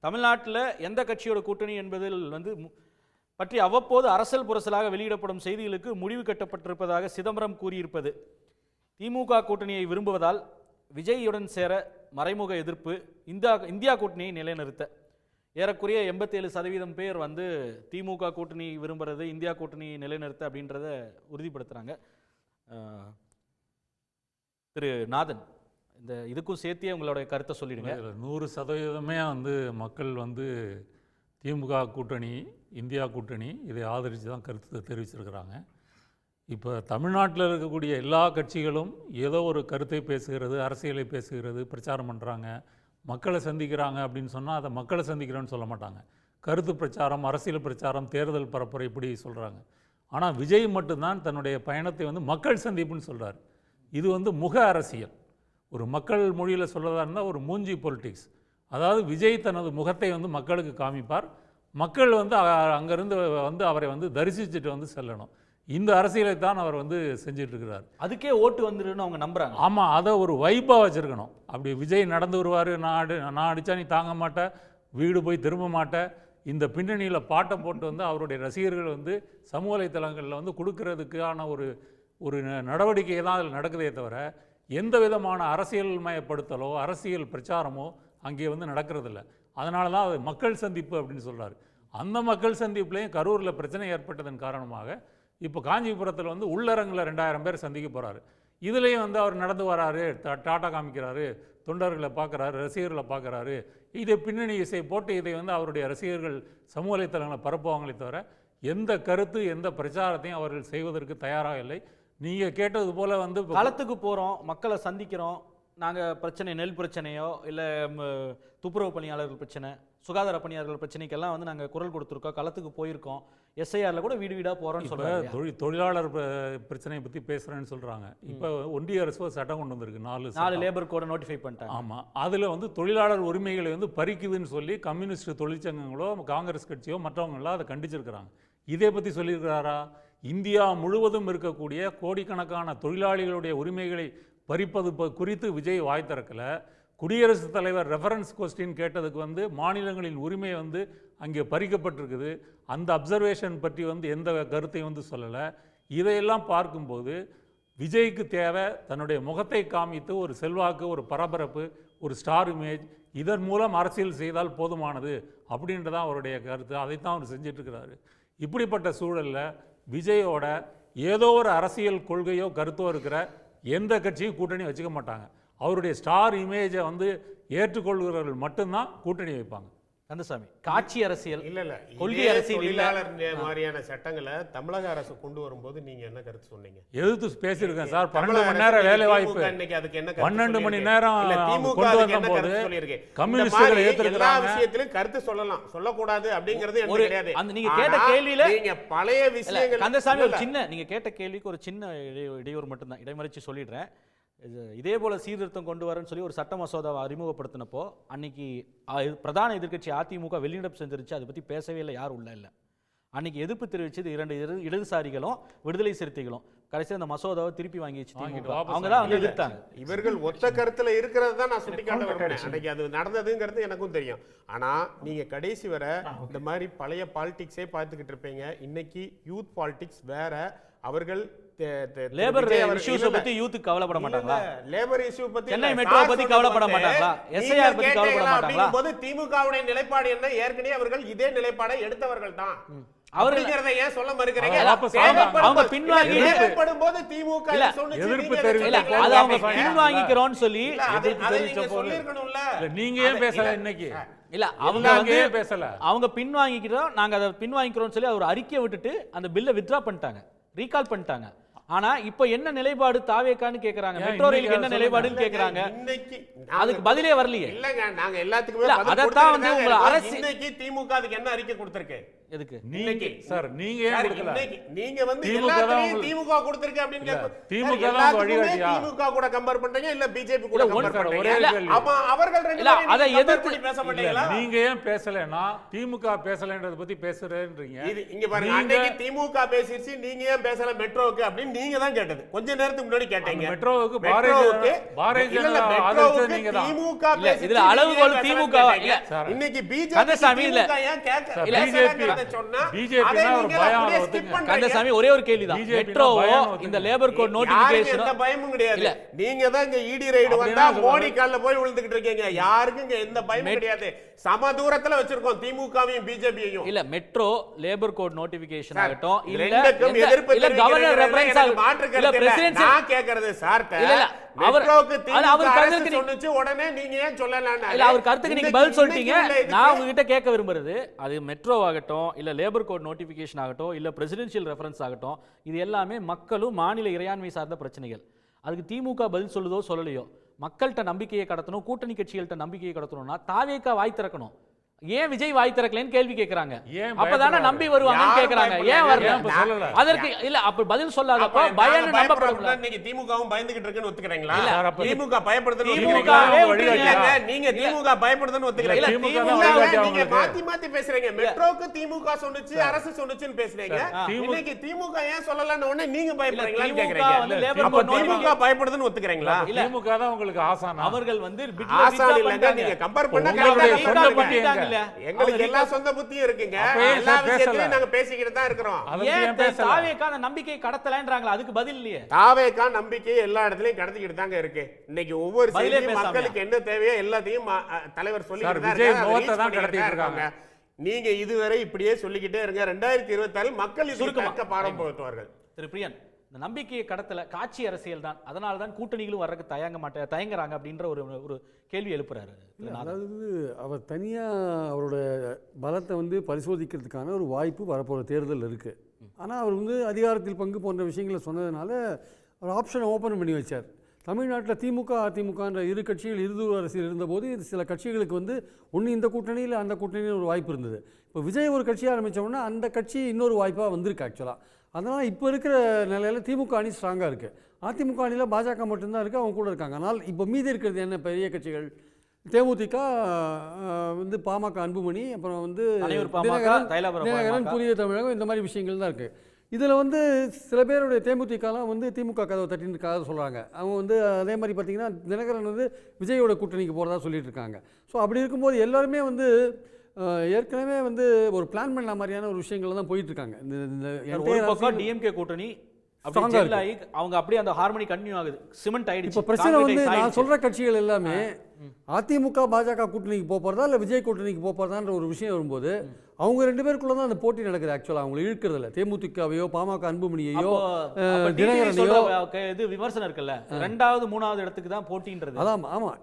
தமிழ்நாட்டில் எந்த கட்சியோட கூட்டணி என்பதில் வந்து பற்றி அவ்வப்போது அரசல் புரசலாக வெளியிடப்படும் செய்திகளுக்கு முடிவு கட்டப்பட்டிருப்பதாக சிதம்பரம் கூறியிருப்பது, திமுக கூட்டணியை விரும்புவதால் விஜயுடன் சேர மறைமுக எதிர்ப்பு, இந்தியா கூட்டணியை நிலைநிறுத்த. ஏறக்குறைய 87% பேர் வந்து திமுக கூட்டணி விரும்புறது, இந்தியா கூட்டணி நிலைநிறுத்த அப்படின்றத உறுதிப்படுத்துறாங்க. திரு நாதன், இந்த இதுக்கும் சேர்த்தே உங்களுடைய கருத்தை சொல்லிடுங்க. 100% வந்து மக்கள் வந்து திமுக கூட்டணி, இந்தியா கூட்டணி இதை ஆதரித்து தான் கருத்து தெரிவிச்சிருக்கிறாங்க. இப்போ தமிழ்நாட்டில் இருக்கக்கூடிய எல்லா கட்சிகளும் ஏதோ ஒரு கருத்தை பேசுகிறது, அரசியலை பேசுகிறது, பிரச்சாரம் பண்ணுறாங்க, மக்களை சந்திக்கிறாங்க அப்படின்னு சொன்னால் அதை மக்களை சந்திக்கிறோன்னு சொல்ல மாட்டாங்க. கருத்து பிரச்சாரம், அரசியல் பிரச்சாரம், தேர்தல் பரப்புரை இப்படி சொல்கிறாங்க. ஆனால் விஜய் மட்டும்தான் தன்னுடைய பயணத்தை வந்து மக்கள் சந்திப்புன்னு சொல்கிறார். இது வந்து முக அரசியல். ஒரு மக்கள் மொழியில் சொல்கிறதா இருந்தால் ஒரு மூஞ்சி பொலிட்டிக்ஸ். அதாவது விஜய் தனது முகத்தை வந்து மக்களுக்கு காமிப்பார், மக்கள் வந்து அங்கேருந்து வந்து அவரை வந்து தரிசிச்சுட்டு வந்து செல்லணும். இந்த அரசியலை தான் அவர் வந்து செஞ்சுட்டு இருக்கிறார். அதுக்கே ஓட்டு வந்துருன்னு அவங்க நம்புறாங்க. ஆமாம், அதை ஒரு வைப்பாக வச்சுருக்கணும். அப்படி விஜய் நடந்து வருவார், நான் அடித்தா நீ தாங்க மாட்டேன், வீடு போய் திரும்ப மாட்டேன், இந்த பின்னணியில் பாட்டை போட்டு வந்து அவருடைய ரசிகர்கள் வந்து சமூக வலைத்தளங்களில் வந்து கொடுக்கறதுக்கான ஒரு நடவடிக்கை தான் அதில் நடக்குதே தவிர எந்த விதமான அரசியல் மயப்படுத்தலோ அரசியல் பிரச்சாரமோ அங்கே வந்து நடக்கிறதில்ல. அதனால தான் அது மக்கள் சந்திப்பு அப்படின்னு சொல்கிறார். அந்த மக்கள் சந்திப்புலேயும் கரூரில் பிரச்சனை ஏற்பட்டதன் காரணமாக இப்போ காஞ்சிபுரத்தில் வந்து உள்ளரங்கில் 2000 பேர் சந்திக்க போகிறாரு. இதுலேயும் வந்து அவர் நடந்து வராரு, டாட்டா காமிக்கிறாரு, தொண்டர்களை பார்க்குறாரு, ரசிகர்களை பார்க்குறாரு. இதை பின்னணி இசை போட்டு இதை வந்து அவருடைய ரசிகர்கள் சமூக வலைத்தளங்களை பரப்புவாங்களே தவிர எந்த கருத்து எந்த பிரச்சாரத்தையும் அவர்கள் செய்வதற்கு தயாராக இல்லை. நீங்கள் கேட்டது போல் வந்து களத்துக்கு போகிறோம், மக்களை சந்திக்கிறோம், நாங்கள் பிரச்சனை நெல் பிரச்சனையோ இல்லை துப்புரவு பணியாளர்கள் பிரச்சனை, சுகாதார பணியாளர்கள் பிரச்சனைக்கெல்லாம் வந்து நாங்கள் குரல் கொடுத்துருக்கோம், களத்துக்கு போயிருக்கோம், எஸ்ஐஆரில் கூட வீடு வீடாக போகிறோன்னு சொல்கிறாங்க. தொழிலாளர் பிரச்சனையை பற்றி பேசுகிறேன்னு சொல்கிறாங்க. இப்போ ஒன்றிய அரசு ஒரு சட்டம் கொண்டு வந்திருக்கு, 4 லேபர் கோடை நோட்டிஃபை பண்ணிட்டாங்க. ஆமாம், அதில் வந்து தொழிலாளர் உரிமைகளை வந்து பறிக்குதுன்னு சொல்லி கம்யூனிஸ்ட் தொழிற்சங்கங்களோ காங்கிரஸ் கட்சியோ மற்றவங்களாம் அதை கண்டிச்சிருக்கிறாங்க. இதை பற்றி சொல்லியிருக்கிறாரா? இந்தியா முழுவதும் இருக்கக்கூடிய கோடிக்கணக்கான தொழிலாளிகளுடைய உரிமைகளை பறிப்பது குறித்து விஜய் வாய் திறக்கல. குடியரசுத் தலைவர் ரெஃபரன்ஸ் கொஸ்டின் கேட்டதுக்கு வந்து மாநிலங்களின் உரிமை வந்து அங்கே பறிக்கப்பட்டிருக்குது, அந்த அப்சர்வேஷன் பற்றி வந்து எந்த கருத்தையும் வந்து சொல்லலை. இதையெல்லாம் பார்க்கும்போது விஜய்க்கு தேவை தன்னுடைய முகத்தை காமித்து ஒரு செல்வாக்கு, ஒரு பரபரப்பு, ஒரு ஸ்டார் இமேஜ், இதன் மூலம் அரசியல் செய்தால் போதுமானது அப்படின்றதான் அவருடைய கருத்து. அதைத்தான் அவர் செஞ்சிட்ருக்கிறாரு. இப்படிப்பட்ட சூழலில் விஜயோட ஏதோ ஒரு அரசியல் கொள்கையோ கருத்தோ இருக்கிற எந்த கட்சியும் கூட்டணி வச்சுக்க மாட்டாங்க. அவருடைய ஸ்டார் இமேஜை வந்து ஏற்றுக்கொள்கிறவர்கள் மட்டும்தான் கூட்டணி வைப்பாங்க. கந்தசாமி, காட்சி அரசியல் இல்ல கொள்கை அரசியல் தொழிலாளர் மாதிரியான சட்டங்களை தமிழக அரசு கொண்டு வரும்போது நீங்க என்ன கருத்து சொன்னீங்க? எதிர்த்து பேசியிருக்கேன் சார். 12 மணி நேரம் வேலை வாய்ப்பு, 12 மணி நேரம் கொண்டு வந்த போது கம்யூனிஸ்டுகளை ஏத்துக்கிறாங்க. விஷயத்திலும் கருத்து சொல்லலாம், சொல்லக்கூடாது அப்படிங்கிறது எனக்கு கிடையாது. அந்த நீங்க கேட்ட கேள்வியில நீங்க பழைய விஷயங்கள் கந்தசாமி ஒரு சின்ன நீங்க கேட்ட கேள்விக்கு ஒரு சின்ன இடையூறு மட்டும்தான், இடைமறிச்சு சொல்லிடுறேன். இதே போல சீர்திருத்தம் கொண்டு வரேன்னு சொல்லி ஒரு சட்ட மசோதாவை அறிமுகப்படுத்தினப்போ அன்னைக்கு பிரதான எதிர்க்கட்சி அதிமுக வெளிநடப்பு செஞ்சிருச்சு. அதை பற்றி பேசவே இல்லை, யாரும் உள்ள இல்லை. அன்னைக்கு எதிர்ப்பு தெரிவிச்சது 2 இடதுசாரிகளும் விடுதலை சிறுத்தைகளும். கடைசியில் அந்த மசோதாவை திருப்பி வாங்கிச்சு அவங்க தான் வந்து எதிர்த்தாங்க. இவர்கள் ஒத்த கருத்துல இருக்கிறது தான் நான் சுட்டிக்காட்ட விரும்புறேன். அன்னைக்கு அது நடந்ததுங்கிறது எனக்கும் தெரியும். ஆனா நீங்க கடைசி வரை இந்த மாதிரி பழைய பாலிடிக்ஸே பார்த்துக்கிட்டு இருப்பீங்க. இன்னைக்கு யூத் பாலிடிக்ஸ் வேற. அவர்கள் லேபர் இஷ்யூஸ் பத்தி யூத்துக்கு கவலைப்பட மாட்டாங்களா? லேபர் இஷ்யூ பத்தி, சென்னை மெட்ரோ பத்தி கவலைப்பட மாட்டாங்களா? எஸ்ஐஆர் பத்தி கவலைப்பட மாட்டாங்களா? போது திமுகவுடைய நிலைப்பாடு என்ன? ஏற்கனவே அவர்கள் இதே நிலைப்பாடை எடுத்தவர்கள் தான். அவர்கள்ங்கிறதை ஏன் சொல்ல மறுக்கிறீங்க? அவங்க பின்வாங்கி தேவைப்படும்போது திமுக எதிர்ப்பு தெரிவிச்ச அது அவங்க பின்வாங்கிக்கிறோம்னு சொல்லி சொல்லிருக்கணும்ல. நீங்க ஏன் பேசல இன்னைக்கு? இல்ல அவங்க வந்து பேசல, அவங்க பின்வாங்கிக்கிறோம், நாங்க அதை பின்வாங்கிக்கிறோம்னு சொல்லி அவர் அறிக்கையை விட்டுட்டு அந்த பில்லை வித்ட்ரா பண்ணிட்டாங்க, ரீகால் பண்ணிட்டாங்க. ஆனா இப்ப என்ன நிலைப்பாடு தாவேக்கான்னு கேக்குறாங்க, மெட்ரோ ரயிலுக்கு என்ன நிலைப்பாடுன்னு கேக்குறாங்க. அதுக்கு பதிலே வரலையே. இல்லங்க, நாங்க எல்லாத்துக்குமே அதத்தான் வந்து உங்க அரசு இன்னைக்கு திமுக அதுக்கு என்ன அறிக்கை கொடுத்திருக்கு? எதுக்கு நீங்க சார் நீங்க ஏன் கொடுக்கல? நீங்க வந்து எல்லாத்தையும் திமுக கொடுத்திருக்கு அப்படினு கேக்குறீங்க. திமுக தான் வழிகாட்டியா? திமுக கூட கம்பேர் பண்றீங்க இல்ல பிஜேபி கூட கம்பேர் பண்றீங்க? அப்ப அவர்கள் ரெண்டு பேரும் அத எதிர்த்து பேச மாட்டீங்களா? நீங்க ஏன் பேசலனா திமுக பேசலன்றத பத்தி பேசுறேன்றீங்க. இங்க பாருங்க, அன்னைக்கு திமுக பேசிருச்சு, நீங்க ஏன் பேசல மெட்ரோக்கு அப்படி நீங்க தான் கேட்டது. கொஞ்ச நேரத்துக்கு முன்னாடி கேட்டீங்க. மெட்ரோவுக்கு பாரதிய ஜனதா ஆதரிச்சது நீங்க தான். திமுக பேசிருச்சு, இதுல அளவுகோல் திமுக இல்ல. இன்னைக்கு பிஜேபி இல்ல ஏன் கேட்க இல்ல பிஜேபி ஒரு பயம் வந்துங்க. கந்தசாமி ஒரே ஒரு கேள்விதான், மெட்ரோவோ இந்த லேபர் கோட் நோட்டிபிகேஷன் எந்த பயமும் கிடையாது. நீங்க தான் இங்க ஈடி ரைடு வந்தா மோடி கால்ல போய் விழுந்துகிட்டு இருக்கீங்க. யாருக்கும் இங்க எந்த பயமும் கிடையாது. சம தூரத்துல வச்சிருக்கோம் திமுகவையும் பிஜேபியையும். இல்ல மெட்ரோ லேபர் கோட் நோட்டிபிகேஷன் ஆகட்டும், இல்ல எதிர்ப்பு இல்ல கவர்னர் ரெஃபரன்ஸ் இல்ல பிரசிடென்சி நான் கேக்குறது சார்ட்ட. இல்ல மெட்ரோக்கு திமுக அரசு சொன்னுச்சு, உடனே நீங்க ஏன் சொல்லலன்னா? இல்ல அவர் கருத்துக்கு நீங்க பதில் சொல்லிட்டீங்க. நான் உங்ககிட்ட கேட்க விரும்புறது, அது மெட்ரோ ஆகட்டும், இல்ல லேபர் கோட் நோட்டிபிகேஷன் ஆகட்டும், இல்ல பிரசிடென்ஷியல் ரெஃபரன்ஸ் ஆகட்டும், இது எல்லாமே மக்களும் மாநில இறையாண்மை சார்ந்த பிரச்சனைகள். அதுக்கு திமுக பதில் சொல்லுதோ சொல்லலையோ, மக்கள்கிட்ட நம்பிக்கையை கடத்தணும், கூட்டணி கட்சிகள்கிட்ட நம்பிக்கையை கடத்தணும்னா தாவேக்கா வாய் திறக்கணும். ஏன் விஜய் வாய் திறக்கலன்னு கேள்வி கேக்குறாங்க. அப்பதானே நம்பி வருவாங்கன்னு கேக்குறாங்க. ஏன் வரல? அதற்கு இல்ல அப்ப பதில் சொல்லாதப்ப பயம் நம்பப்படல. நீங்க திமுகவும் பயந்துகிட்டு இருக்குன்னு ஒத்துக்கறீங்களா? இல்ல திமுக பயப்படுதுன்னு திமுகவே ஒத்துக்கறீங்க. நீங்க திமுக பயப்படுதுன்னு ஒத்துக்கறீங்க. நீங்க மாத்தி மாத்தி பேசுறீங்க. மெட்ரோக்கு திமுக சொன்னுச்சு, அரசு சொன்னுச்சுன்னு பேசுறீங்க. இன்னைக்கு திமுக ஏன் சொல்லலன்னு உடனே நீங்க பயப்படுறீங்களான்னு கேக்குறீங்க. அப்ப திமுக பயப்படுதுன்னு ஒத்துக்கறீங்களா? திமுக தான் உங்களுக்கு ஆசான். அவர்கள் வந்து ஆசான் இல்லங்க, நீங்க கம்பேர் பண்ண எங்களுக்கு எல்லா சொந்த புத்தியும் இருக்குங்க. எல்லா விஷயத்தையும் நாங்க பேசிக்கிட்டு தான் இருக்கிறோம். ஏன் தாவேக்கா நம்பிக்கை கடத்தலன்றாங்களா? அதுக்கு பதில் இல்லையே. தாவேக்கா நம்பிக்கை எல்லா இடத்துலயும் கடத்திக்கிட்டு தாங்க இருக்கு. இன்னைக்கு ஒவ்வொரு செய்தியும் மக்களுக்கு என்ன தேவையோ எல்லாத்தையும் தலைவர் சொல்லிக்கிட்டு தான் இருக்காங்க. நீங்க இதுவரை இப்படியே சொல்லிக்கிட்டே இருங்க. 2024 மக்கள் இதுக்கு பாடம் போட்டுவார்கள். திரு பிரியன், இந்த நம்பிக்கையை கடத்தல காட்சி அரசியல் தான், அதனால தான் கூட்டணிகளும் வர்றதுக்கு தயங்குறாங்க அப்படின்ற ஒரு கேள்வி எழுப்புறாரு. அதாவது அவர் தனியாக அவரோட பலத்தை வந்து பரிசோதிக்கிறதுக்கான ஒரு வாய்ப்பு வரப்போகிற தேர்தல் இருக்குது. ஆனால் அவர் வந்து அதிகாரத்தில் பங்கு போன்ற விஷயங்களை சொன்னதுனால ஒரு ஆப்ஷனை ஓப்பன் பண்ணி வச்சார். தமிழ்நாட்டில் திமுக அதிமுகன்ற இரு கட்சிகள் இருதூர் அரசியல் இருந்தபோது சில கட்சிகளுக்கு வந்து ஒன்று இந்த கூட்டணியில் அந்த கூட்டணியில் ஒரு வாய்ப்பு இருந்தது. இப்போ விஜய் ஒரு கட்சி ஆரம்பித்தோம்னா அந்த கட்சி இன்னொரு வாய்ப்பாக வந்திருக்கு ஆக்சுவலாக. அதனால் இப்போ இருக்கிற நிலையில் திமுக அணி ஸ்ட்ராங்காக இருக்குது. அதிமுக அணியில் பாஜக மட்டும்தான் இருக்குது, அவங்க கூட இருக்காங்க. ஆனால் இப்போ மீதி இருக்கிறது என்ன பெரிய கட்சிகள்? தேமுதிக வந்து பாமக அன்புமணி, அப்புறம் வந்து தினகரன், புதிய தமிழகம், இந்த மாதிரி விஷயங்கள் தான் இருக்குது. இதில் வந்து சில பேருடைய தேமுதிகலாம் வந்து திமுக கதவை தட்டின்னு சொல்கிறாங்க. அவங்க வந்து அதே மாதிரி பார்த்திங்கன்னா தினகரன் வந்து விஜயோட கூட்டணிக்கு போகிறதா சொல்லிட்டு இருக்காங்க. ஸோ அப்படி இருக்கும்போது எல்லாருமே வந்து ஏற்கனவே வந்து ஒரு பிளான் பண்ண மாதிரியான ஒரு விஷயங்கள் தான் போயிட்டுருக்காங்க. இந்த டிஎம்கே கூட்டணி அவங்க அப்படியே அந்த ஹார்மனி கண்டினியூ ஆகுது, சிமெண்ட் ஆயிடுச்சு. இப்போ பிரச்சனை வந்து நான் சொல்கிற கட்சிகள் எல்லாமே அதிமுக பாஜக கூட்டணிக்கு போகிறதா இல்லை விஜய் கூட்டணிக்கு போகிறதான்ற ஒரு விஷயம் வரும்போது அவங்க ரெண்டு பேருக்குள்ள தான் அந்த போட்டி நடக்குது. ஆக்சுவலாக அவங்களை இழுக்கிறது இல்லை. தேமுதிகவையோ பாமக அன்புமணியையோ தினகரனையோ இது விமர்சனம் இருக்குல்ல, ரெண்டாவது மூணாவது இடத்துக்கு தான் போட்டின்றது. அதான் ஆமாம்.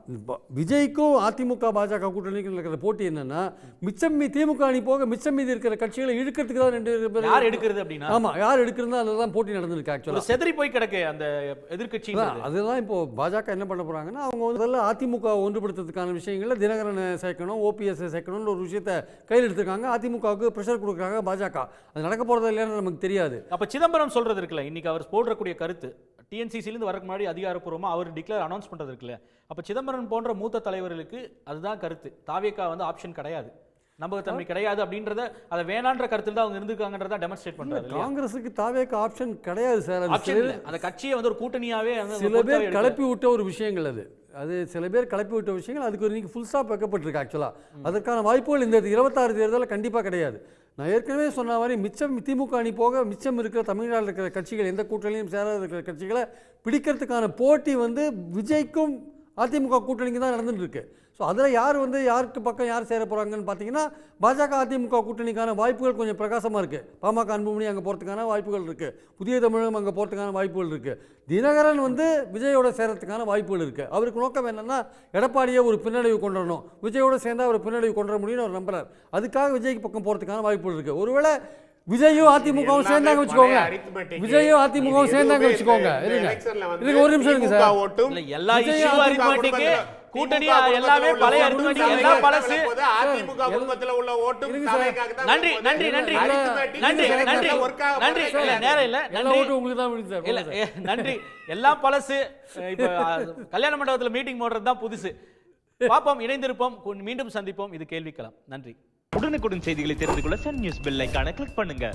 விஜய்க்கும் அதிமுக பாஜக கூட்டணிக்கு இருக்கிற போட்டி என்னன்னா மிச்சம் திமுக அணி போக மிச்சம் மீதி இருக்கிற கட்சிகளை இழுக்கிறதுக்கு தான் ரெண்டு பேர். யார் எடுக்கிறது அப்படின்னா ஆமாம், யார் எடுக்கிறதா அதில் தான் போட்டி நடந்திருக்கு. ஆக்சுவலாக செதறி போய் கிடக்கு அந்த எதிர்கட்சி. அதுதான் இப்போ பாஜக என்ன பண்ண போகிறாங்கன்னா அவங்க முதல்ல அதிமுக ஒன்றுபடுத்துறதுக்கான விஷயங்களில் தினகரனை சேர்க்கணும், ஓபிஎஸ் சேர்க்கணும்னு ஒரு விஷயத்தை கையில் எடுத்துருக்காங்க. அதிமுகவுக்கு ப்ரெஷர் கொடுக்குறாங்க பாஜக. அது நடக்க போகிறதா இல்லைன்னு நமக்கு தெரியாது. அப்போ சிதம்பரம் சொல்கிறது இருக்குல்ல, இன்னைக்கு அவர் போடுறக்கூடிய கருத்து டிஎன்சிசிலேருந்து வரக்கு முன்னாடி அதிகாரப்பூர்வமாக அவர் டிக்ளேர் அனௌன்ஸ் பண்ணுறது இருக்குல்ல, அப்போ சிதம்பரம் போன்ற மூத்த தலைவர்களுக்கு அதுதான் கருத்து. தாவேகா வந்து ஆப்ஷன் கிடையாது, நம்பகத்தன்மை கிடையாது அப்படின்றத அதை வேணான்ற கருத்தில் தான் அவங்க இருந்திருக்காங்கன்றத டெமான்ஸ்ட்ரேட் பண்றாங்க. காங்கிரஸுக்கு தாவேக ஆப்ஷன் கிடையாது சார். அந்த கட்சியை வந்து ஒரு கூட்டணியாவே சில பேர் கிளப்பி விட்ட ஒரு விஷயங்கள் அது சில பேர் கிளப்பி விட்ட விஷயங்கள். அதுக்கு ஒரு இன்னைக்கு ஃபுல் ஸ்டாப் வைக்கப்பட்டிருக்கு. ஆக்சுவலாக அதற்கான வாய்ப்புகள் இந்த 26 தேர்தலில் கண்டிப்பாக கிடையாது. நான் ஏற்கனவே சொன்ன மாதிரி மிச்சம் திமுக அணி போக மிச்சம் இருக்கிற தமிழ்நாட்டில் இருக்கிற கட்சிகள் எந்த கூட்டணியும் சேராத இருக்கிற கட்சிகளை பிடிக்கிறதுக்கான போட்டி வந்து விஜய்க்கும் அதிமுக கூட்டணிக்கு தான் நடந்துட்டு இருக்கு. ஸோ அதில் யார் வந்து யாருக்கு பக்கம் யார் சேர போகிறாங்கன்னு பார்த்தீங்கன்னா பாஜக அதிமுக கூட்டணிக்கான வாய்ப்புகள் கொஞ்சம் பிரகாசமாக இருக்குது. பாமக அன்புமணி அங்கே போகிறதுக்கான வாய்ப்புகள் இருக்குது, புதிய தமிழகம் அங்கே போகிறதுக்கான வாய்ப்புகள் இருக்குது. தினகரன் வந்து விஜயோட சேரத்துக்கான வாய்ப்புகள் இருக்குது. அவருக்கு நோக்கம் என்னென்னா எடப்பாடியை ஒரு பின்னடைவு கொண்டு வரணும், விஜயோட சேர்ந்தால் அவர் பின்னடைவு கொண்டு வர முடியும்னு அவர் நம்புறார். அதுக்காக விஜய்க்கு பக்கம் போகிறதுக்கான வாய்ப்புகள் இருக்குது. ஒருவேளை விஜயும் அதிமுகவும் சேர்ந்தாங்க வச்சுக்கோங்க, விஜயும் அதிமுகவும் சேர்ந்தாங்க வச்சுக்கோங்க. இருங்க ஒரு நிமிஷம் இருங்க சார். எல்லா கூட்டணி எல்லாமே பழைய அரித்மெட்டிக், எல்லாம் பழசு. அதிமுக குடும்பத்துல உள்ள ஓட்டும் நன்றி நன்றி நன்றி நன்றி நன்றி நன்றி. நேரம் இல்ல, ஓட்டு உங்களுக்கு தான் விழுந்து சார். நன்றி. எல்லாம் பழசு. இப்ப கல்யாண மண்டபத்துல மீட்டிங் போடுறது தான் புதுசு. பாப்போம், இணைந்திருப்போம், மீண்டும் சந்திப்போம். இது கேள்விக்களம். நன்றி. உடனுக்குடன் செய்திகளை தெரிந்து கொள்ள சன் நியூஸ் பெல் ஐகானை கிளிக் பண்ணுங்க.